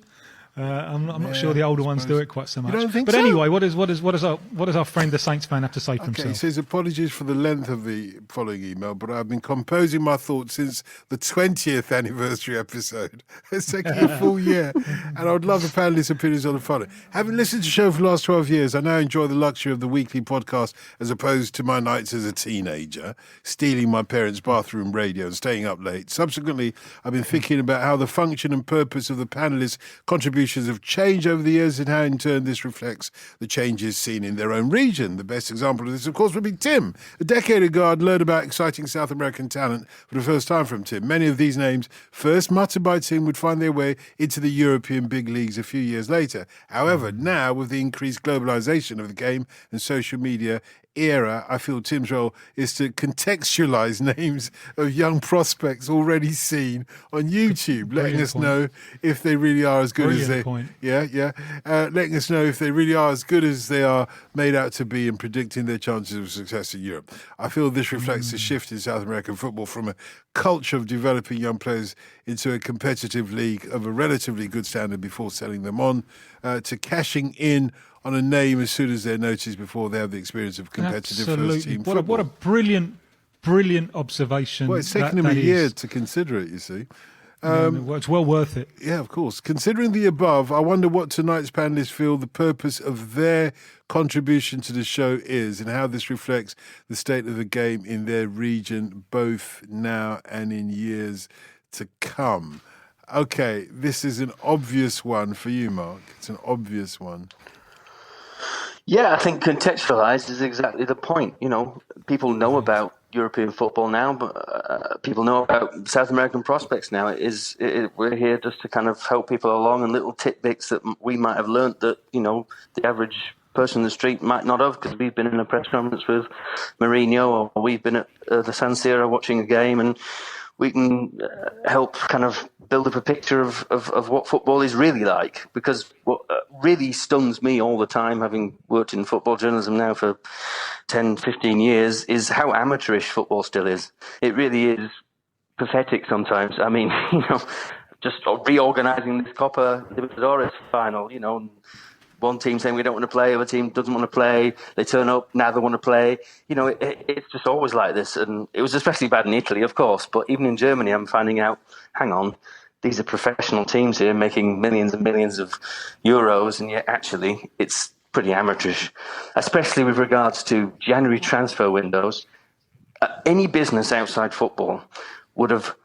I'm not sure the older ones do it quite so much. don't think but so? anyway, what does our friend the Saints fan have to say for Okay, he himself? says, apologies for the length of the following email, but I've been composing my thoughts since the 20th anniversary episode. It's taking a full year, and I would love the panelists' opinions on the following. Having listened to the show for the last 12 years, I now enjoy the luxury of the weekly podcast as opposed to my nights as a teenager, stealing my parents' bathroom radio and staying up late. Subsequently, I've been thinking about how the function and purpose of the panelists' contributions have changed over the years and how in turn this reflects the changes seen in their own region. The best example of this, of course, would be Tim. A decade ago, I'd learned about exciting South American talent for the first time from Tim. Many of these names, first muttered by Tim, would find their way into the European big leagues a few years later. However, now, with the increased globalization of the game and social media era, I feel Tim's role is to contextualise names of young prospects already seen on YouTube, letting us know if they really are as good as they. Letting us know if they really are as good as they are made out to be, and predicting their chances of success in Europe. I feel this reflects a shift in South American football from a culture of developing young players into a competitive league of a relatively good standard before selling them on, to cashing in on a name as soon as they're noticed before they have the experience of competitive first-team football. What a brilliant observation. Well, it's taken him a year to consider it, you see. It's well worth it. Yeah, of course. Considering the above, I wonder what tonight's panellists feel the purpose of their contribution to the show is and how this reflects the state of the game in their region, both now and in years to come. Okay, this is an obvious one for you, Mark. It's an obvious one. Yeah, I think contextualised is exactly the point. You know, people know about European football now, but people know about South American prospects now. We're here just to kind of help people along, and little tidbits that we might have learnt that, you know, the average person in the street might not have, because we've been in a press conference with Mourinho, or we've been at the San Siro watching a game, and we can help kind of build up a picture of what football is really like. Because what really stuns me all the time, having worked in football journalism now for 10, 15 years, is how amateurish football still is. It really is pathetic sometimes. I mean, you know, just reorganising this Copa Libertadores final, you know, one team saying we don't want to play, other team doesn't want to play, they turn up, now they want to play. You know, it's just always like this. And it was especially bad in Italy, of course, but even in Germany, I'm finding out, hang on, these are professional teams here making millions and millions of euros, and yet actually it's pretty amateurish, especially with regards to January transfer windows. Any business outside football would have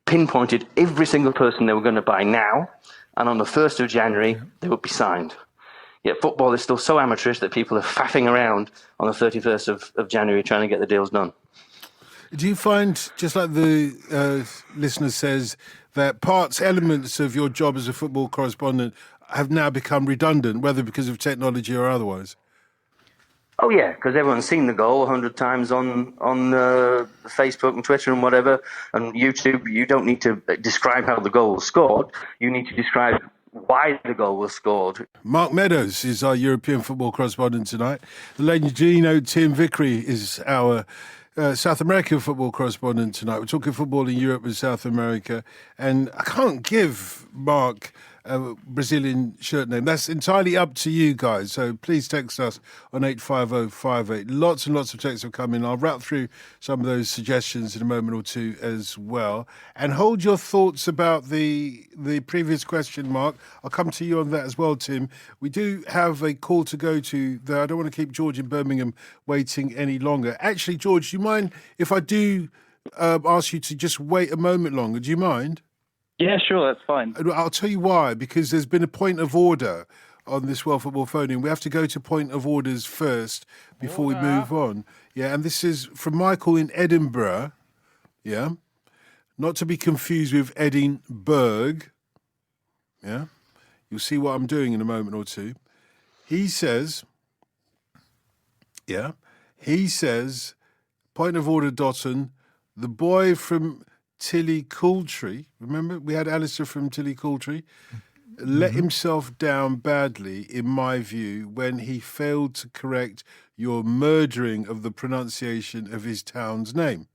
pinpointed every single person they were going to buy now, and on the 1st of January, they would be signed. Yet football is still so amateurish that people are faffing around on the 31st of January trying to get the deals done. Do you find, just like the listener says, that elements of your job as a football correspondent have now become redundant, whether because of technology or otherwise? Oh, yeah, because everyone's seen the goal 100 times on Facebook and Twitter and whatever, and YouTube. You don't need to describe how the goal was scored. You need to describe why the goal was scored. Mark Meadows is our European football correspondent tonight. The lady Gino Tim Vickery is our South American football correspondent tonight. We're talking football in Europe and South America, and I can't give Mark a Brazilian shirt name. That's entirely up to you guys. So please text us on 85058. Lots and lots of texts have come in. I'll wrap through some of those suggestions in a moment or two as well. And hold your thoughts about the previous question, Mark. I'll come to you on that as well, Tim. We do have a call to go to there. I don't want to keep George in Birmingham waiting any longer. Actually, George, do you mind if I do ask you to just wait a moment longer? Do you mind? Yeah, sure, that's fine. I'll tell you why, because there's been a point of order on this World Football Phone-In. We have to go to point of orders first before we move on. Yeah, and this is from Michael in Edinburgh. Yeah, not to be confused with Edinburgh. Yeah, you'll see what I'm doing in a moment or two. He says, point of order, Dotun, the boy from Tillycoultry, remember we had Alistair from Tillycoultry, let himself down badly, in my view, when he failed to correct your murdering of the pronunciation of his town's name.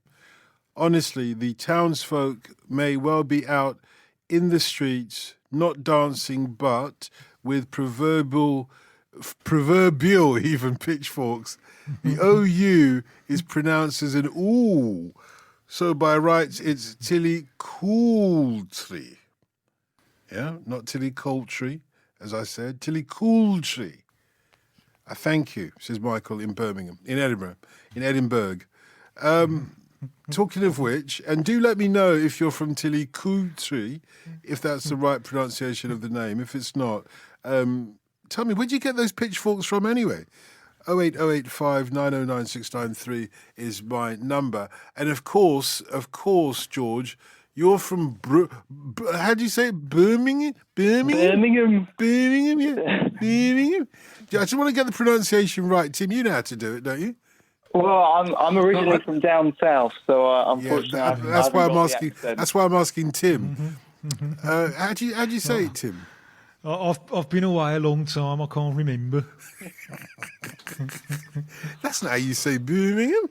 Honestly, the townsfolk may well be out in the streets not dancing, but with proverbial even pitchforks. The OU is pronounced as an OO. So by rights, it's Tilly Cooltree. Yeah, not Tilly Coultree, as I said. Tilly Cooltree. I thank you, says Michael in Edinburgh. Talking of which, and do let me know if you're from Tilly Cooltree, if that's the right pronunciation of the name. If it's not, tell me, where'd you get those pitchforks from anyway? 08085 909 693 is my number. And of course, George, you're from, how do you say it? Birmingham? Birmingham. Yeah. Birmingham. I just want to get the pronunciation right. Tim, you know how to do it, don't you? Well, I'm originally from down south, so unfortunately, that's why I'm asking Tim. How do you say it, Tim? I've been away a long time. I can't remember. That's not how you say Birmingham.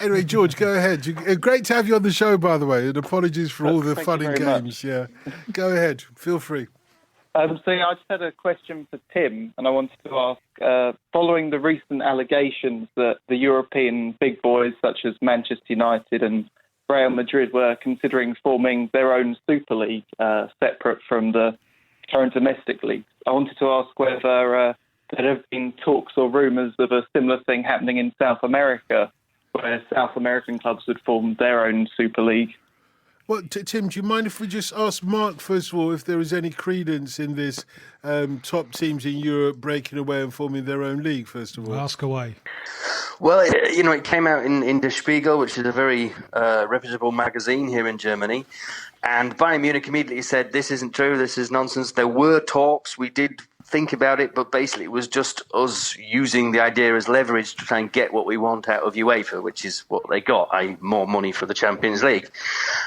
Anyway, George, go ahead. Great to have you on the show, by the way, and apologies for all the fun and games. Much. Yeah, go ahead. Feel free. So I just had a question for Tim, and I wanted to ask, following the recent allegations that the European big boys such as Manchester United and Real Madrid were considering forming their own Super League separate from the current domestic leagues, I wanted to ask whether there have been talks or rumours of a similar thing happening in South America, where South American clubs would form their own Super League. Well, Tim, do you mind if we just ask Mark, first of all, if there is any credence in this top teams in Europe breaking away and forming their own league, first of all? Ask away. Well, it came out in Der Spiegel, which is a very reputable magazine here in Germany. And Bayern Munich immediately said, this isn't true, this is nonsense. There were talks, we did think about it, but basically it was just us using the idea as leverage to try and get what we want out of UEFA, which is what they got, i.e. more money for the Champions League.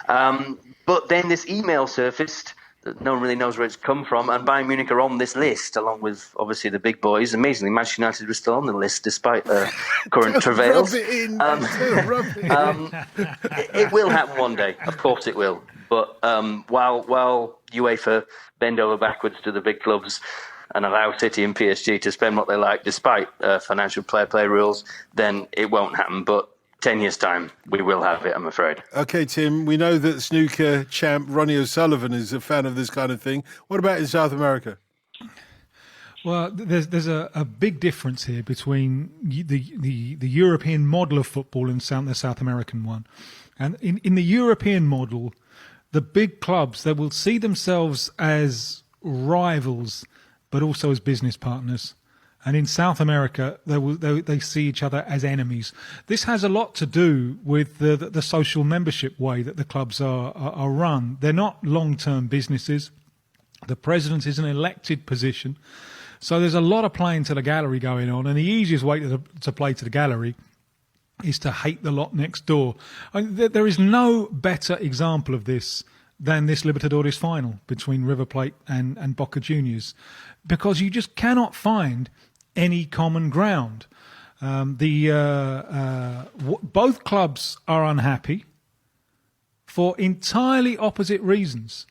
But then this email surfaced that no one really knows where it's come from, and Bayern Munich are on this list, along with, obviously, the big boys. Amazingly, Manchester United was still on the list, despite current travails. It will happen one day. Of course it will. But while UEFA bend over backwards to the big clubs and allow City and PSG to spend what they like, despite financial play rules, then it won't happen. But 10 years' time, we will have it, I'm afraid. OK, Tim, we know that snooker champ Ronnie O'Sullivan is a fan of this kind of thing. What about in South America? Well, there's a big difference here between the European model of football and the South American one. And in the European model, the big clubs, they will see themselves as rivals, but also as business partners. And in South America, they see each other as enemies. This has a lot to do with the social membership way that the clubs are run. They're not long-term businesses. The president is an elected position. So there's a lot of playing to the gallery going on. And the easiest way to play to the gallery is to hate the lot next door. There is no better example of this than this Libertadores final between River Plate and Boca Juniors, because you just cannot find any common ground. Both clubs are unhappy for entirely opposite reasons.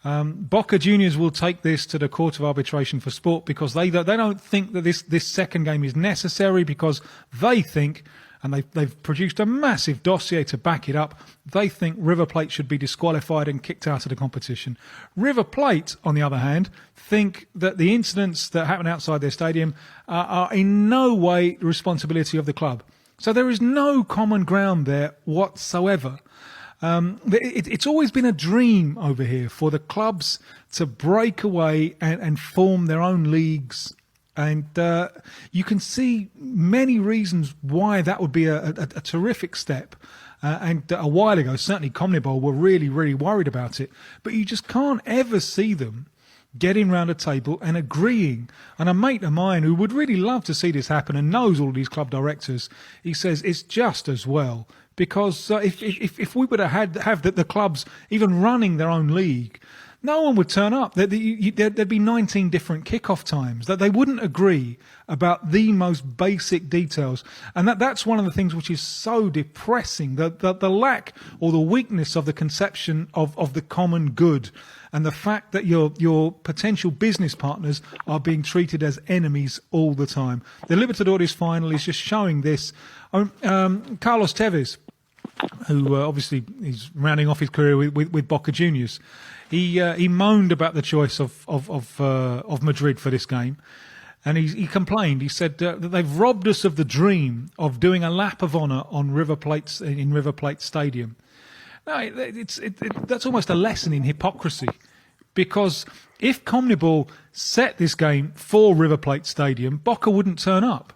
Boca Juniors will take this to the Court of Arbitration for Sport because they don't think that this second game is necessary, because they think, and they've produced a massive dossier to back it up, they think River Plate should be disqualified and kicked out of the competition. River Plate, on the other hand, think that the incidents that happen outside their stadium are in no way the responsibility of the club. So there is no common ground there whatsoever. It's always been a dream over here for the clubs to break away and form their own leagues. And you can see many reasons why that would be a terrific step. And a while ago, certainly CONMEBOL were really, really worried about it. But you just can't ever see them getting round a table and agreeing. And a mate of mine who would really love to see this happen and knows all these club directors, he says it's just as well. Because if we were to have the clubs even running their own league, No one would turn up. There'd be 19 different kickoff times. That they wouldn't agree about the most basic details, and that's one of the things which is so depressing. The lack or the weakness of the conception of the common good, and the fact that your potential business partners are being treated as enemies all the time. The Libertadores final is just showing this. Carlos Tevez, who obviously is rounding off his career with Boca Juniors. He moaned about the choice of Madrid for this game, and he complained. He said that they've robbed us of the dream of doing a lap of honour on River Plate Stadium. No, that's almost a lesson in hypocrisy, because if CONMEBOL set this game for River Plate Stadium, Boca wouldn't turn up.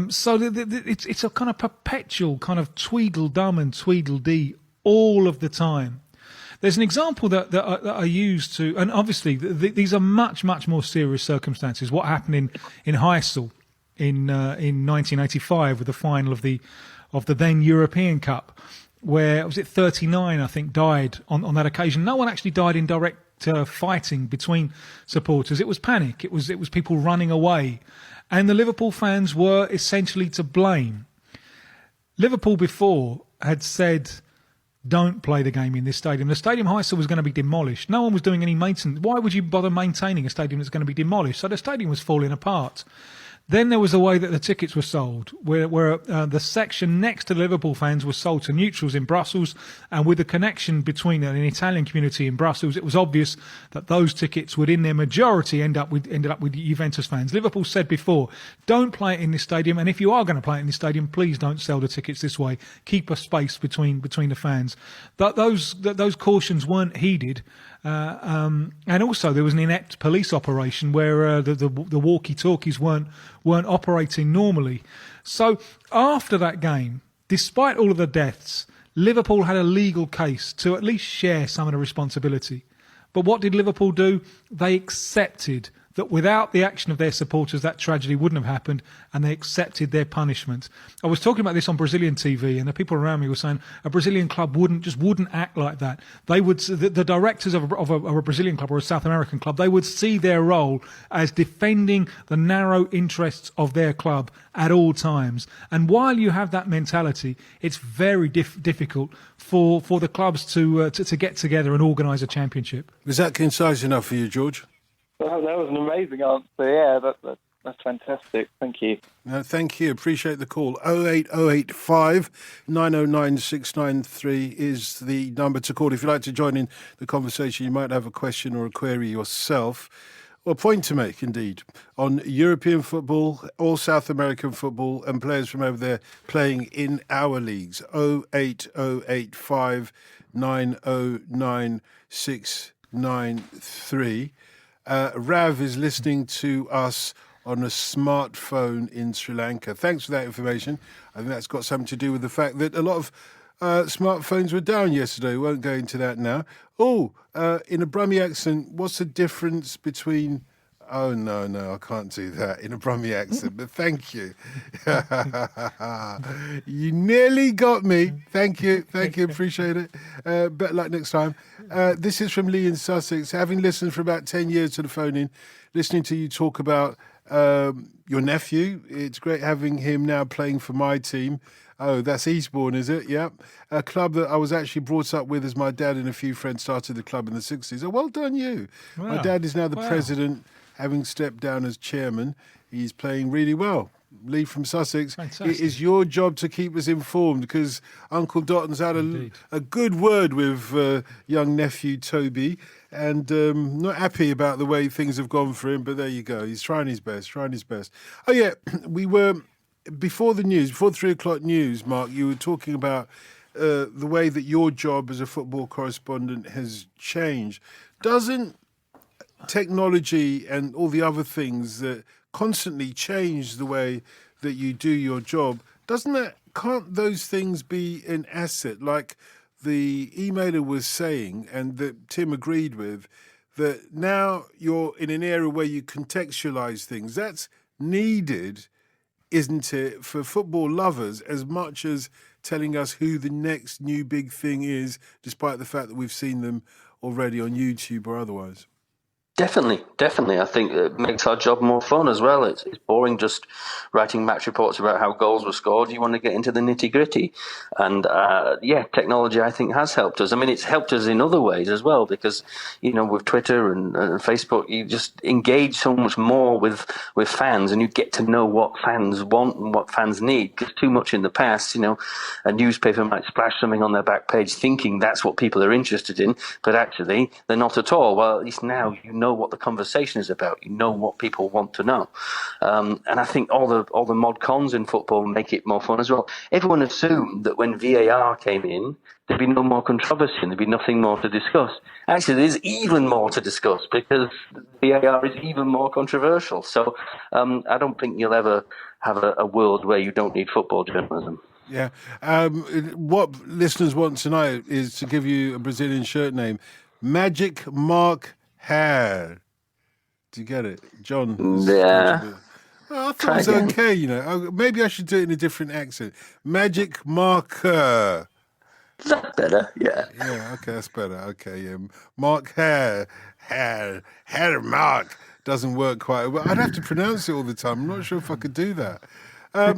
So it's a kind of perpetual kind of Tweedledum and Tweedledee all of the time. There's an example that I use to, and obviously these are much more serious circumstances. What happened in Heysel in 1985 with the final of the then European Cup, where was it 39 I think died on that occasion. No one actually died in direct fighting between supporters. It was panic. It was people running away, and the Liverpool fans were essentially to blame. Liverpool before had said, don't play the game in this stadium. The Stadium Heysel was going to be demolished. No one was doing any maintenance. Why would you bother maintaining a stadium that's going to be demolished? So the stadium was falling apart. Then there was a way that the tickets were sold, where the section next to the Liverpool fans was sold to neutrals in Brussels, and with the connection between an Italian community in Brussels, it was obvious that those tickets would, in their majority, ended up with Juventus fans. Liverpool said before, don't play it in this stadium, and if you are going to play it in this stadium, please don't sell the tickets this way. Keep a space between the fans. Those cautions weren't heeded. And also there was an inept police operation where the walkie-talkies weren't operating normally. So after that game, despite all of the deaths, Liverpool had a legal case to at least share some of the responsibility. But what did Liverpool do? They accepted that without the action of their supporters, that tragedy wouldn't have happened, and they accepted their punishment. I was talking about this on Brazilian TV, and the people around me were saying a Brazilian club wouldn't act like that. They would, the directors of a Brazilian club or a South American club, they would see their role as defending the narrow interests of their club at all times. And while you have that mentality, it's very difficult for the clubs to get together and organise a championship. Was that concise enough for you, George? Well, that was an amazing answer. Yeah, that's fantastic. Thank you. No, thank you. Appreciate the call. 08085 909 693 is the number to call. If you'd like to join in the conversation, you might have a question or a query yourself, or a point to make, indeed, on European football or South American football and players from over there playing in our leagues. 08085 909 693. Rav is listening to us on a smartphone in Sri Lanka. Thanks for that information. I think that's got something to do with the fact that a lot of smartphones were down yesterday. We won't go into that now. In a Brummy accent, what's the difference between... Oh, no, I can't do that in a Brummy accent, but thank you. You nearly got me. Thank you, appreciate it. Better luck next time. This is from Lee in Sussex. Having listened for about 10 years to the phone-in, listening to you talk about your nephew, it's great having him now playing for my team. Oh, that's Eastbourne, is it? Yep. A club that I was actually brought up with as my dad and a few friends started the club in the 60s. Oh, well done you. Wow. My dad is now the president, having stepped down as chairman. He's playing really well. Lee from Sussex. Fantastic. It is your job to keep us informed, because Uncle Dotun's had a good word with young nephew Toby, and not happy about the way things have gone for him, but there you go. He's trying his best. Oh, yeah, we were, before the 3 o'clock news, Mark, you were talking about the way that your job as a football correspondent has changed. Doesn't technology and all the other things that constantly change the way that you do your job, can't those things be an asset? Like the emailer was saying, and that Tim agreed with, that now you're in an era where you contextualise things. That's needed, isn't it, for football lovers as much as telling us who the next new big thing is, despite the fact that we've seen them already on YouTube or otherwise. Definitely. I think it makes our job more fun as well. It's boring just writing match reports about how goals were scored. You want to get into the nitty-gritty. And, technology, I think, has helped us. I mean, it's helped us in other ways as well because, with Twitter and Facebook, you just engage so much more with fans and you get to know what fans want and what fans need. Because too much in the past, a newspaper might splash something on their back page thinking that's what people are interested in, but actually they're not at all. Well, at least now you know what the conversation is about. You know what people want to know, and I think all the mod cons in football make it more fun as well. Everyone assumed that when VAR came in, there'd be no more controversy and there'd be nothing more to discuss. Actually, there's even more to discuss because VAR is even more controversial. So I don't think you'll ever have a world where you don't need football journalism. Yeah. What listeners want tonight is to give you a Brazilian shirt name, Magic Mark Hair. Do you get it? John? Yeah. Well, I thought it was okay, Maybe I should do it in a different accent. Magic Marker. That's better, yeah. Yeah, okay, that's better. Okay, yeah. Mark Hair Mark. Doesn't work quite well. I'd have to pronounce it all the time. I'm not sure if I could do that.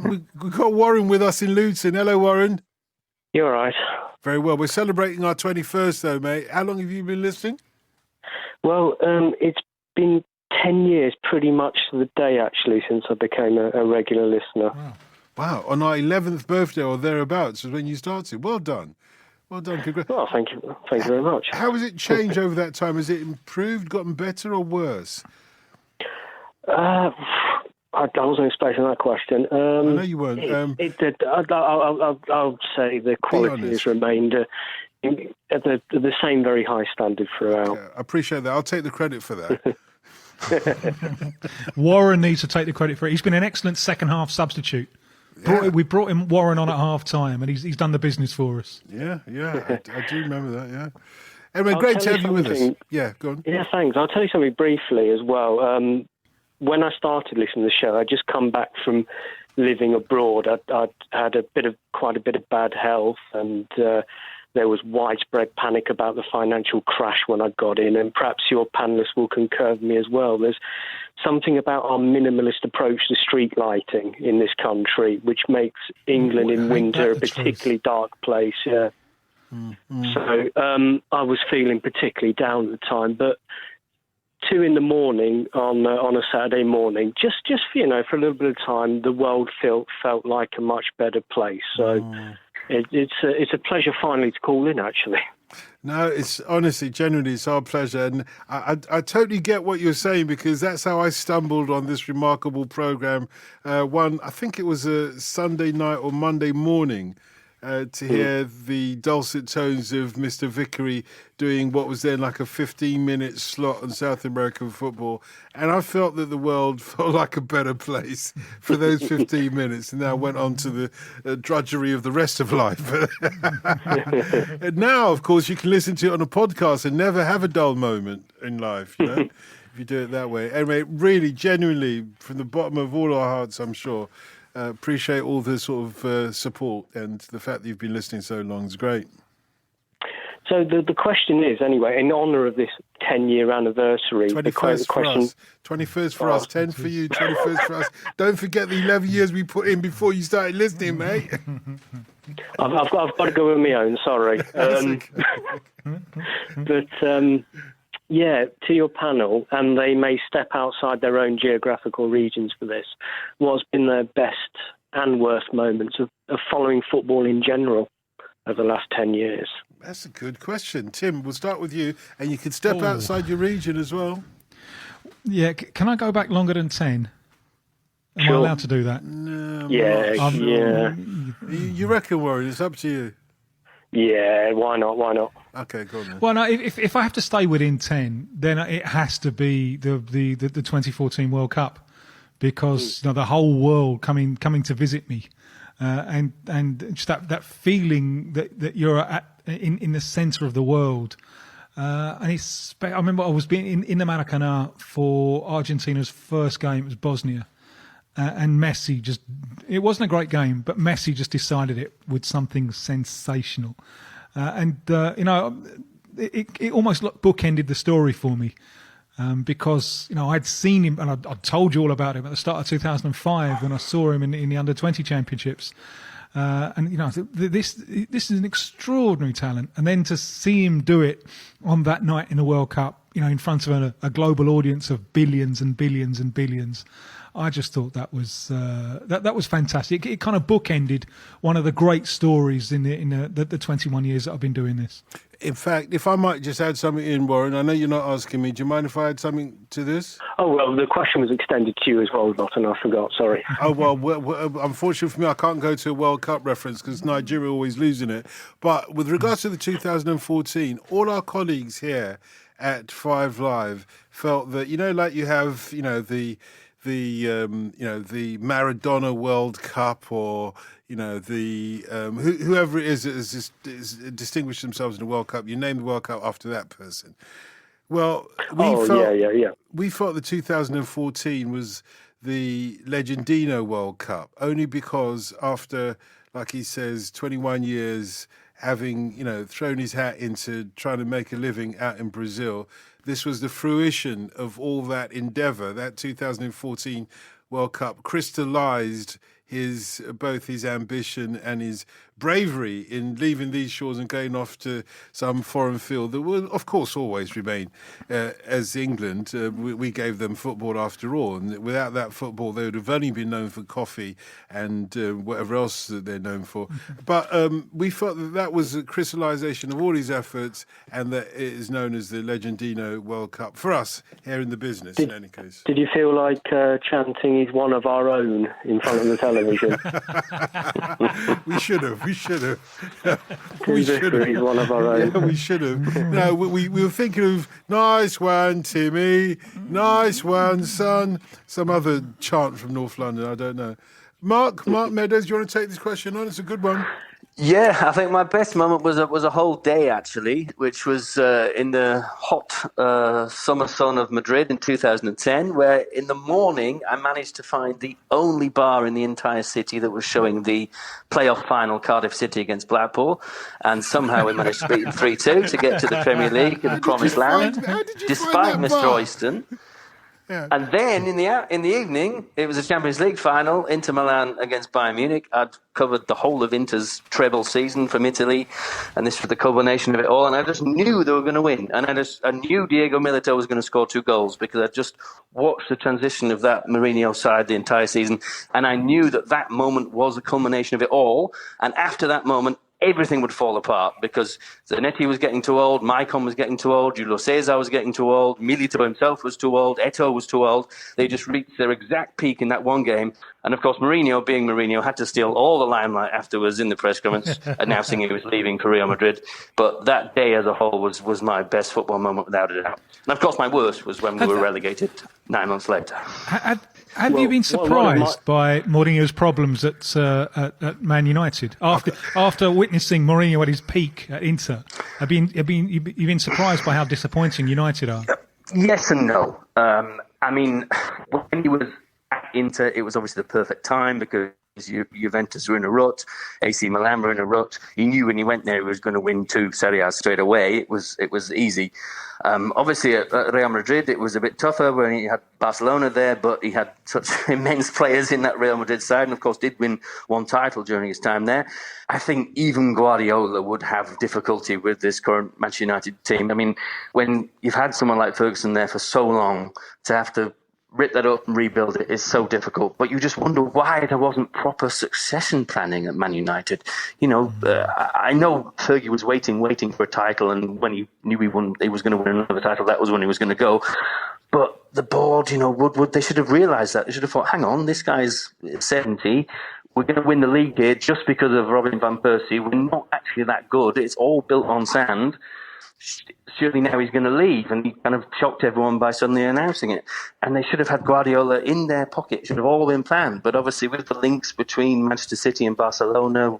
We've got Warren with us in Luton. Hello, Warren. You're all right. Very well. We're celebrating our 21st, though, mate. How long have you been listening? Well, it's been 10 years pretty much to the day, actually, since I became a regular listener. Wow. On our 11th birthday or thereabouts is when you started. Well done. Congrats. Well, thank you very much. How has it changed over that time? Has it improved, gotten better, or worse? I wasn't expecting that question. I know you weren't. I'll say the quality has remained at the same very high standard throughout. I appreciate that. I'll take the credit for that. Warren needs to take the credit for it. He's been an excellent second half substitute. We brought him Warren on at half time, and he's done the business for us. Yeah, I do remember that. Yeah. Anyway, great to have you with us. Yeah, go on. Yeah, thanks. I'll tell you something briefly as well. When I started listening to the show, I'd just come back from living abroad. I'd had quite a bit of bad health, and there was widespread panic about the financial crash when I got in, and perhaps your panellists will concur with me as well. There's something about our minimalist approach to street lighting in this country, which makes England in winter a particularly dark place. Yeah. Mm-hmm. So I was feeling particularly down at the time, but 2 a.m. on a Saturday morning, just for a little bit of time, the world felt like a much better place. So it's a pleasure finally to call in, actually. No, it's honestly, genuinely, it's our pleasure. And I totally get what you're saying, because that's how I stumbled on this remarkable programme. I think it was a Sunday night or Monday morning, to hear the dulcet tones of Mr. Vickery doing what was then like a 15-minute slot on South American football. And I felt that the world felt like a better place for those 15 minutes. And now went on to the drudgery of the rest of life. And now, of course, you can listen to it on a podcast and never have a dull moment in life, if you do it that way. Anyway, really, genuinely, from the bottom of all our hearts, I'm sure, appreciate all the sort of support, and the fact that you've been listening so long is great. So the question is, anyway, in honour of this 10-year anniversary... 21st for us. 21st for us, 10 for you, 21st for us. Don't forget the 11 years we put in before you started listening, mate. I've got to go with my own, sorry. Yeah, to your panel, and they may step outside their own geographical regions for this, what's been their best and worst moments of following football in general over the last 10 years? That's a good question. Tim, we'll start with you, and you could step outside your region as well. Yeah, can I go back longer than 10? Am Sure. I allowed to do that? No, Yeah. You reckon, Warren? It's up to you. Yeah, why not? Okay, go on then. Well, no, if I have to stay within 10, then it has to be the 2014 World Cup, because the whole world coming to visit me, and just that feeling that you're in the centre of the world. And I remember I was being in the Maracanã for Argentina's first game. It was Bosnia. And Messi it wasn't a great game, but Messi just decided it with something sensational. it almost bookended the story for me. Because I'd seen him and I'd told you all about him at the start of 2005 when I saw him in the under-20 championships, this is an extraordinary talent, and then to see him do it on that night in the World Cup, in front of a global audience of billions and billions and billions. I just thought that was that was fantastic. It kind of bookended one of the great stories in the 21 years that I've been doing this. In fact, if I might just add something in, Warren, I know you're not asking me. Do you mind if I add something to this? Oh, well, the question was extended to you as well, Dotun. I forgot, sorry. Oh, well, unfortunately for me, I can't go to a World Cup reference because Nigeria always losing it. But with regards to the 2014, all our colleagues here at 5 Live felt that, like you have, the Maradona World Cup, or whoever it is distinguished themselves in the World Cup. You name the World Cup after that person. Well, we felt the 2014 was the Legendino World Cup, only because after, like he says, 21 years having thrown his hat into trying to make a living out in Brazil, this was the fruition of all that endeavour. That 2014 World Cup crystallised both his ambition and his bravery in leaving these shores and going off to some foreign field that will, of course, always remain as England. We gave them football after all, and without that football, they would have only been known for coffee and whatever else that they're known for. But we felt that was a crystallisation of all his efforts, and that it is known as the Legendino World Cup for us here in the business, in any case. Did you feel like chanting "He's one of our own" in front of the television? We should have. He's one of our own. Yeah, we should have. No, we were thinking of "Nice one, Timmy. Nice one, son." Some other chant from North London. I don't know. Mark Meadows, do you want to take this question on? It's a good one. Yeah, I think my best moment was a whole day, actually, which was in the hot summer sun of Madrid in 2010, where in the morning I managed to find the only bar in the entire city that was showing the playoff final, Cardiff City against Blackpool, and somehow we managed to beat them 3-2 to get to the Premier League in the Promised Land, despite Mr. Oyston. Yeah. And then in the evening, it was a Champions League final, Inter Milan against Bayern Munich. I'd covered the whole of Inter's treble season from Italy, and this was the culmination of it all. And I just knew they were going to win, and I knew Diego Milito was going to score 2 goals because I just watched the transition of that Mourinho side the entire season, and I knew that moment was the culmination of it all. And after that moment, everything would fall apart because Zanetti was getting too old, Maicon was getting too old, Julio Cesar was getting too old, Milito himself was too old, Eto'o was too old. They just reached their exact peak in that one game. And of course, Mourinho, being Mourinho, had to steal all the limelight afterwards in the press conference, announcing he was leaving for Real Madrid. But that day as a whole was my best football moment, without a doubt. And of course, my worst was when we were relegated 9 months later. Have you been surprised by Mourinho's problems at Man United after witnessing Mourinho at his peak at Inter? Have you been surprised by how disappointing United are? Yes and no. I mean, when he was at Inter, it was obviously the perfect time because Juventus were in a rut, AC Milan were in a rut. He knew when he went there he was going to win 2 Serie A straight away. It was easy. Obviously at Real Madrid it was a bit tougher when he had Barcelona there, but he had such immense players in that Real Madrid side, and of course did win 1 title during his time there. I think even Guardiola would have difficulty with this current Manchester United team. I mean, when you've had someone like Ferguson there for so long, to have to rip that up and rebuild it is so difficult. But you just wonder why there wasn't proper succession planning at Man United. I know Fergie was waiting for a title, and when he knew he was going to win another title, that was when he was going to go. But the board, Woodward, they should have realised that. They should have thought, hang on, this guy's 70. We're going to win the league here just because of Robin van Persie. We're not actually that good. It's all built on sand. Surely now he's going to leave, and he kind of shocked everyone by suddenly announcing it. And they should have had Guardiola in their pocket. It should have all been planned. But obviously with the links between Manchester City and Barcelona,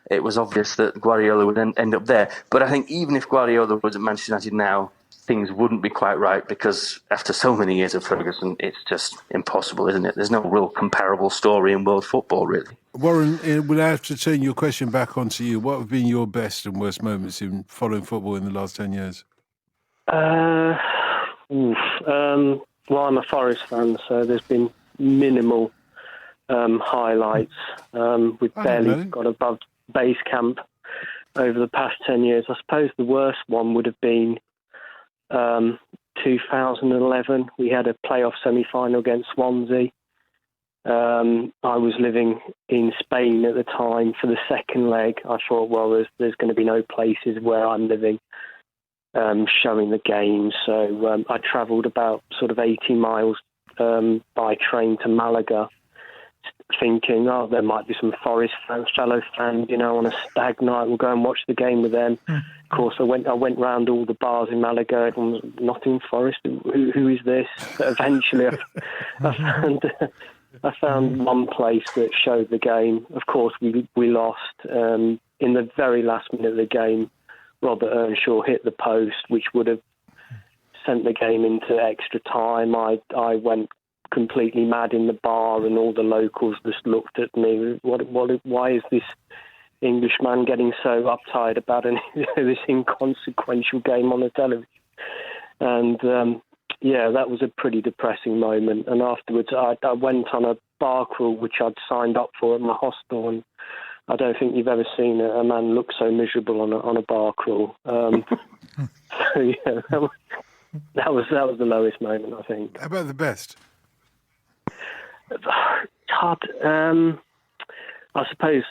it was obvious that Guardiola would end up there. But I think even if Guardiola was at Manchester United now, things wouldn't be quite right because after so many years of Ferguson, it's just impossible, isn't it? There's no real comparable story in world football, really. Warren, we'll have to turn your question back onto you. What have been your best and worst moments in following football in the last 10 years? Well, I'm a Forest fan, so there's been minimal highlights. We've barely got above base camp over the past 10 years. I suppose the worst one would have been 2011. We had a playoff semi-final against Swansea. I was living in Spain at the time for the second leg. I thought, well, there's going to be no places where I'm living showing the game. So I travelled about sort of 80 miles by train to Malaga, thinking, oh, there might be some Forest fans, fellow fans, on a stag night. We'll go and watch the game with them. Of course, I went round all the bars in Malaga. Everyone was Nottingham Forest. Who is this? But eventually, I found one place that showed the game. Of course, we lost. In the very last minute of the game, Robert Earnshaw hit the post, which would have sent the game into extra time. I went completely mad in the bar, and all the locals just looked at me. Why is this Englishman getting so uptight about this inconsequential game on the television? And that was a pretty depressing moment. And afterwards, I went on a bar crawl, which I'd signed up for at my hostel, and I don't think you've ever seen a man look so miserable on a bar crawl. That was the lowest moment, I think. How about the best? It's hard. I suppose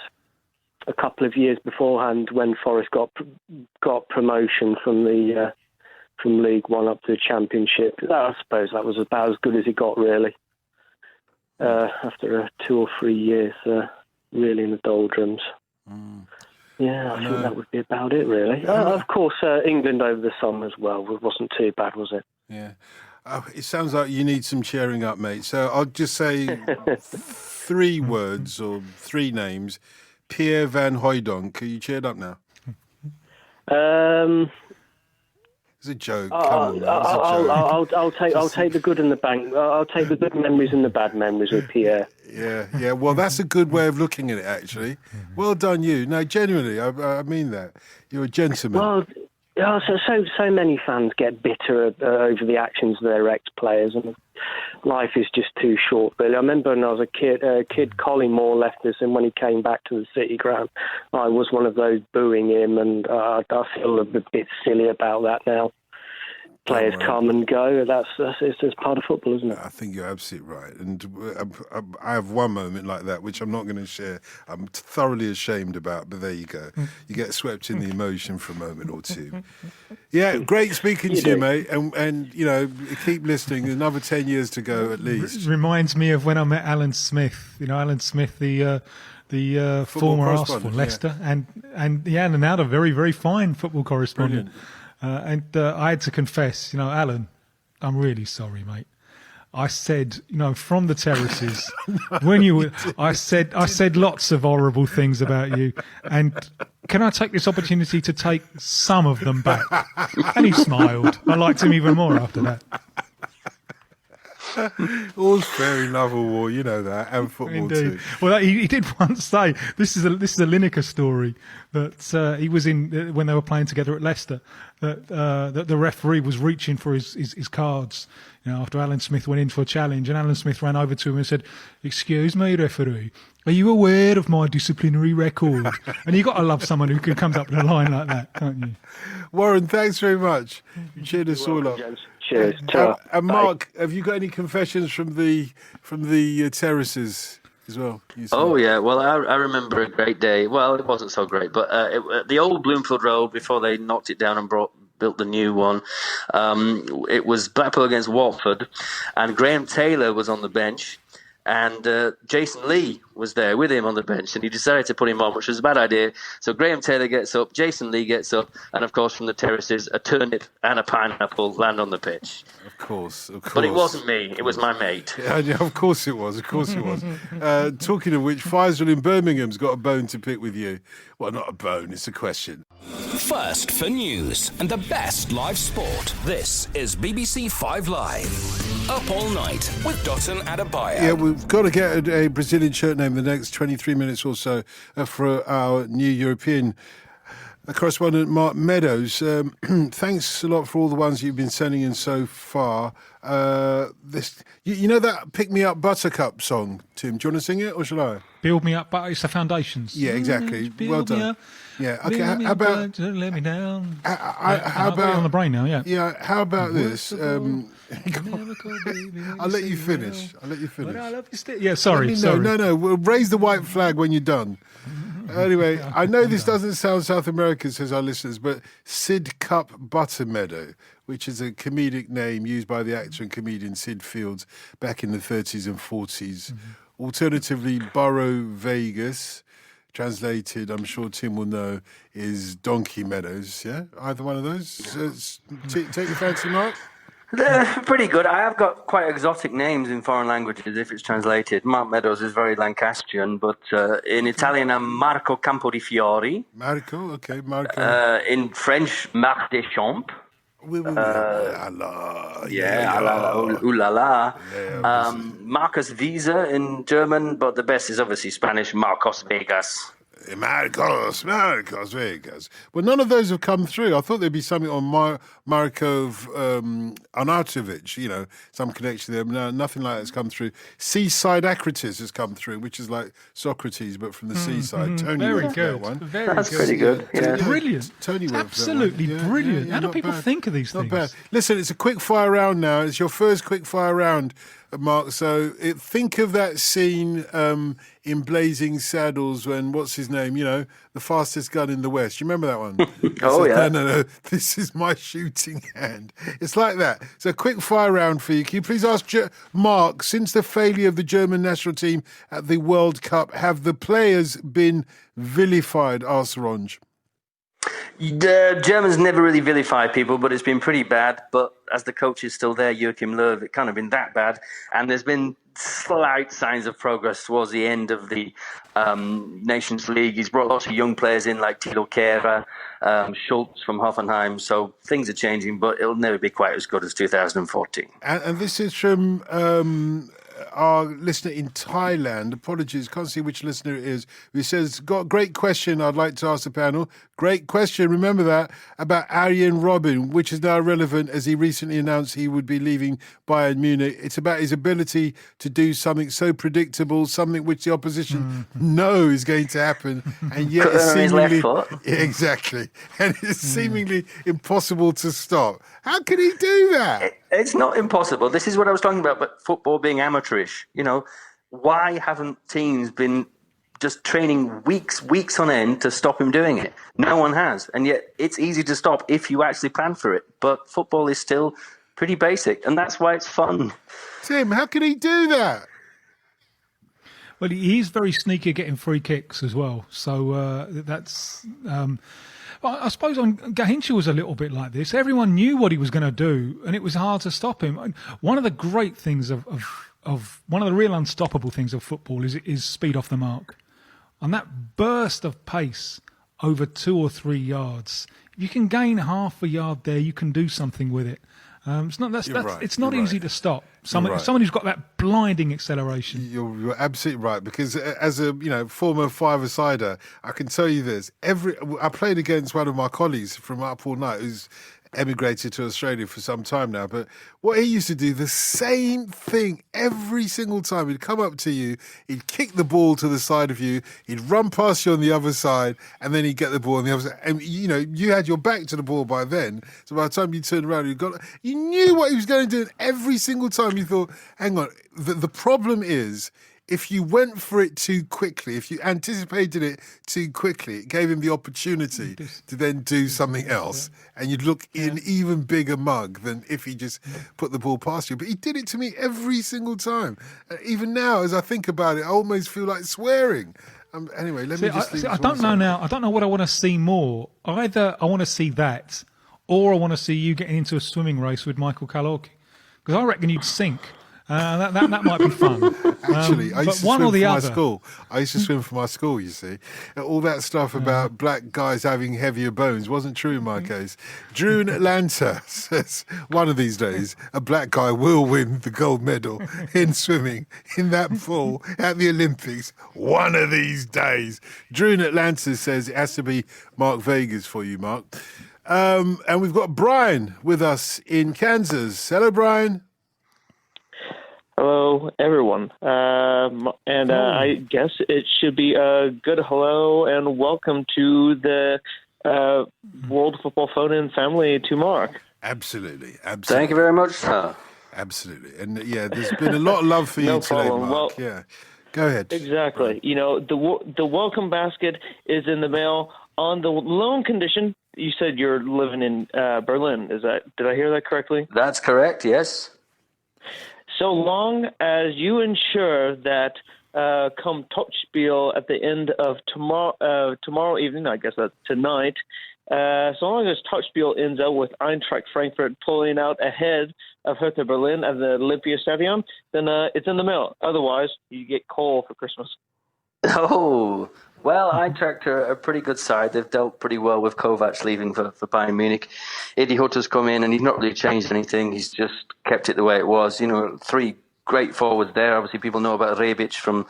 a couple of years beforehand, when Forest got promotion from League One up to the Championship, I suppose that was about as good as it got, really. After 2 or 3 years, really in the doldrums. Yeah, I think that would be about it, really. Of course, England over the summer as well. It wasn't too bad, was it? Yeah. It sounds like you need some cheering up, mate. So I'll just say 3 words or 3 names. Pierre Van Hooijdonk. Are you cheered up now? It's a joke. Come on, I'll take the good and the bad. I'll take the good memories and the bad memories with Pierre. Yeah. Well, that's a good way of looking at it, actually. Well done, you. No, genuinely, I mean that. You're a gentleman. Well, so many fans get bitter over the actions of their ex-players, and life is just too short. But I remember when I was a kid, Colin Moore left us, and when he came back to the City Ground, I was one of those booing him, and I feel a bit silly about that now. Players come and go. It's part of football, isn't it? I think you're absolutely right. And I have one moment like that, which I'm not going to share. I'm thoroughly ashamed about, but there you go. You get swept in the emotion for a moment or two. Yeah, great speaking to you, mate. And keep listening. Another 10 years to go at least. Reminds me of when I met Alan Smith. Alan Smith, the former Arsenal for Leicester, and Alan now a very, very fine football correspondent. Brilliant. And I had to confess, Alan, I'm really sorry, mate. I said, from the terraces, I said lots of horrible things about you, and can I take this opportunity to take some of them back? And he smiled. I liked him even more after that. All's fair in love or war, you know that, and football too. Well, he did once say, this is a Lineker story, that he was in when they were playing together at Leicester, that the referee was reaching for his cards, after Alan Smith went in for a challenge, and Alan Smith ran over to him and said, "Excuse me, referee, are you aware of my disciplinary record?" And you got to love someone who comes up with a line like that, don't you? Warren, thanks very much. You cheered us all up. Cheers. And Mark, have you got any confessions from the terraces as well? Oh yeah, well I remember a great day. Well, it wasn't so great, but the old Bloomfield Road, before they knocked it down and built the new one, it was Blackpool against Watford, and Graham Taylor was on the bench. And Jason Lee was there with him on the bench, and he decided to put him on, which was a bad idea. So Graham Taylor gets up, Jason Lee gets up, and of course from the terraces, a turnip and a pineapple land on the pitch. Of course. But it wasn't me, it was my mate. Yeah, of course it was, talking of which, Faisal in Birmingham's got a bone to pick with you. Well, not a bone, it's a question. First for news and the best live sport. This is BBC 5 Live. Up All Night with Dotun Adebayo. Yeah, we've got to get a Brazilian shirt name in the next 23 minutes or so for our new European correspondent, Mark Meadows. Thanks a lot for all the ones you've been sending in so far. You know that Pick Me Up Buttercup song, Tim? Do you want to sing it or shall I? Build me up, but it's the foundations. Yeah, exactly. Well done. Up, yeah, okay. How about let me down? How about on the brain now? Yeah. Yeah. How about this? I'll let you finish. Yeah. Sorry. No. We'll raise the white flag when you're done. Anyway, I know this doesn't sound South American, says our listeners, but Sid Cup Buttermeadow, which is a comedic name used by the actor and comedian Sid Fields back in the 30s and 40s. Mm-hmm. Alternatively, Burrow Vegas, translated, I'm sure Tim will know, is Donkey Meadows. Yeah? Either one of those? Take your fancy, Mark? They're pretty good. I have got quite exotic names in foreign languages if it's translated. Mark Meadows is very Lancastrian, but in Italian I'm Marco Campodifiori. Marco, okay, Marco. In French, Marc Deschamps. Ooh la la. Marcus Visa in German, but the best is obviously Spanish, Marcos Vegas. Marcos Vegas. Well, none of those have come through. I thought there'd be something on Marko Arnautovic, some connection there. No, nothing like that's come through. Seaside Acritus has come through, which is like Socrates, but from the seaside. Tony very worked good. that one. That's pretty good. Yeah. Brilliant. Tony worked Absolutely that one. brilliant. Yeah, How do people think of these things? Not bad. Listen, it's a quick fire round now. It's your first quick fire round, Mark. So think of that scene in Blazing Saddles when, what's his name, the fastest gun in the West. You remember that one? Yeah. No, this is my shooting hand. It's like that. So quick fire round for you. Can you please ask Mark, since the failure of the German national team at the World Cup, have the players been vilified, asks Ronge? The Germans never really vilify people, but it's been pretty bad. But as the coach is still there, Joachim Löw, it can't have been that bad. And there's been slight signs of progress towards the end of the Nations League. He's brought lots of young players in, like Tilo Kehrer, Schultz from Hoffenheim. So things are changing, but it'll never be quite as good as 2014. And this is from our listener in Thailand. Apologies, can't see which listener it is. Who says, got a great question I'd like to ask the panel. Great question, remember that, about Arjen Robben, which is now relevant as he recently announced he would be leaving Bayern Munich. It's about his ability to do something so predictable, something which the opposition know is going to happen, and yet it's seemingly... Yeah, exactly. And it's seemingly impossible to stop. How can he do that? It's not impossible. This is what I was talking about, but football being amateurish. Why haven't teams been just training weeks on end to stop him doing it? No one has. And yet it's easy to stop if you actually plan for it. But football is still pretty basic, and that's why it's fun. Tim, how can he do that? Well, he's very sneaky at getting free kicks as well. So that's... I suppose Gahincha was a little bit like this. Everyone knew what he was going to do, and it was hard to stop him. One of the great things of one of the real unstoppable things of football is speed off the mark. And that burst of pace over 2 or 3 yards, if you can gain half a yard there, you can do something with it. It's not easy to stop. Someone who's got that blinding acceleration. You're absolutely right, because as a former five-a-sider, I can tell you this. I played against one of my colleagues from Up All Night who's emigrated to Australia for some time now, but what he used to do, the same thing every single time. He'd come up to you, he'd kick the ball to the side of you, he'd run past you on the other side, and then he'd get the ball on the other side. And you had your back to the ball by then, so by the time you turned around, you knew what he was going to do, and every single time you thought, hang on, the problem is, if you went for it too quickly, if you anticipated it too quickly, it gave him the opportunity to then do something else. And you'd look in even bigger mug than if he just put the ball past you. But he did it to me every single time. Even now, as I think about it, I almost feel like swearing. Anyway, let me just... I don't know now. I don't know what I want to see more. Either I want to see that, or I want to see you getting into a swimming race with Michael Kalorki. Because I reckon you'd sink. That might be fun. Actually, I used to one swim or the for my other. school. I used to swim for my school, you see. All that stuff about black guys having heavier bones wasn't true in my case. Drew in Atlanta says, one of these days, a black guy will win the gold medal in swimming in that pool at the Olympics. One of these days. Drew in Atlanta says it has to be Mark Vegas for you, Mark. And we've got Brian with us in Kansas. Hello, Brian. Hello, everyone. I guess it should be a good hello and welcome to the World Football Phone-In family to Mark. Absolutely. Thank you very much, sir. Absolutely. And there's been a lot of love for you today, Mark. Well, go ahead. Exactly. You know, the welcome basket is in the mail on the lone condition. You said you're living in Berlin. Did I hear that correctly? That's correct, yes. So long as you ensure that come Topspiel at the end of tomorrow evening, I guess that's tonight, so long as Topspiel ends up with Eintracht Frankfurt pulling out ahead of Hertha Berlin at the Olympiastadion, then it's in the mail. Otherwise, you get coal for Christmas. Oh, well, Eintracht are a pretty good side. They've dealt pretty well with Kovac leaving for Bayern Munich. Eddie Hutter's come in and he's not really changed anything. He's just kept it the way it was. You know, 3 great forwards there. Obviously, people know about Rebic from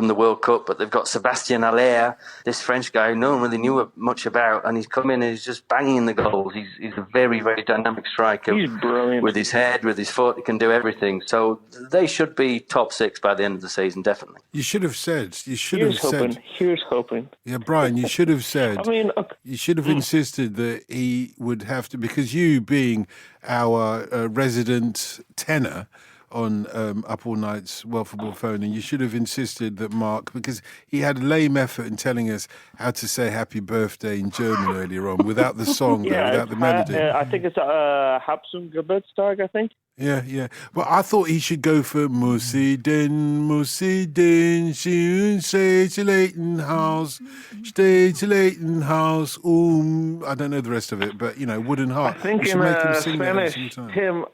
the World Cup, but they've got Sébastien Haller, this French guy no one really knew much about, and he's come in and he's just banging in the goals. He's a very, very dynamic striker. He's brilliant. With his head, with his foot, he can do everything. So they should be top 6 by the end of the season, definitely. You should have said. Here's hoping. Yeah, Brian, you should have said. I mean, you should have insisted that he would have to, because you being our resident tenor on Up All Night's World Football Phone, and you should have insisted that Mark, because he had a lame effort in telling us how to say happy birthday in German earlier on, without the song, without the melody. I think it's Hab zum Geburtstag, I think. Yeah. Well, I thought he should go for Mussi den, schön Städteleitenhaus, Städteleitenhaus, I don't know the rest of it, but, Wooden Heart. I think in Spanish, Tim,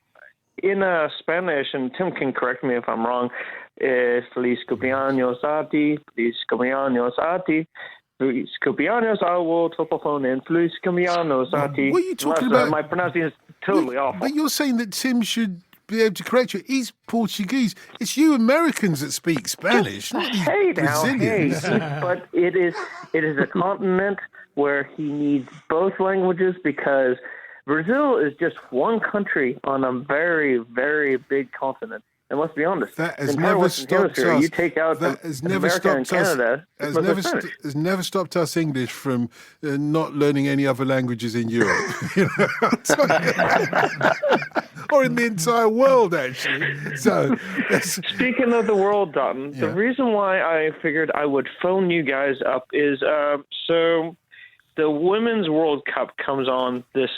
in Spanish, and Tim can correct me if I'm wrong, Feliz cumpleaños a ti, Feliz cumpleaños a ti, Feliz cumpleaños a World Football Phone-In, Feliz cumpleaños a ti. What are you talking about? My pronunciation is totally awful. But you're saying that Tim should be able to correct you. He's Portuguese. It's you Americans that speak Spanish, not these Brazilians. But it is a continent where he needs both languages, because Brazil is just one country on a very, very big continent. And let's be honest, that has never stopped us. You take out America and Canada. Has never stopped us English from not learning any other languages in Europe, or in the entire world, actually. So, speaking of the world, Dotun, the reason why I figured I would phone you guys up is so. The Women's World Cup comes on this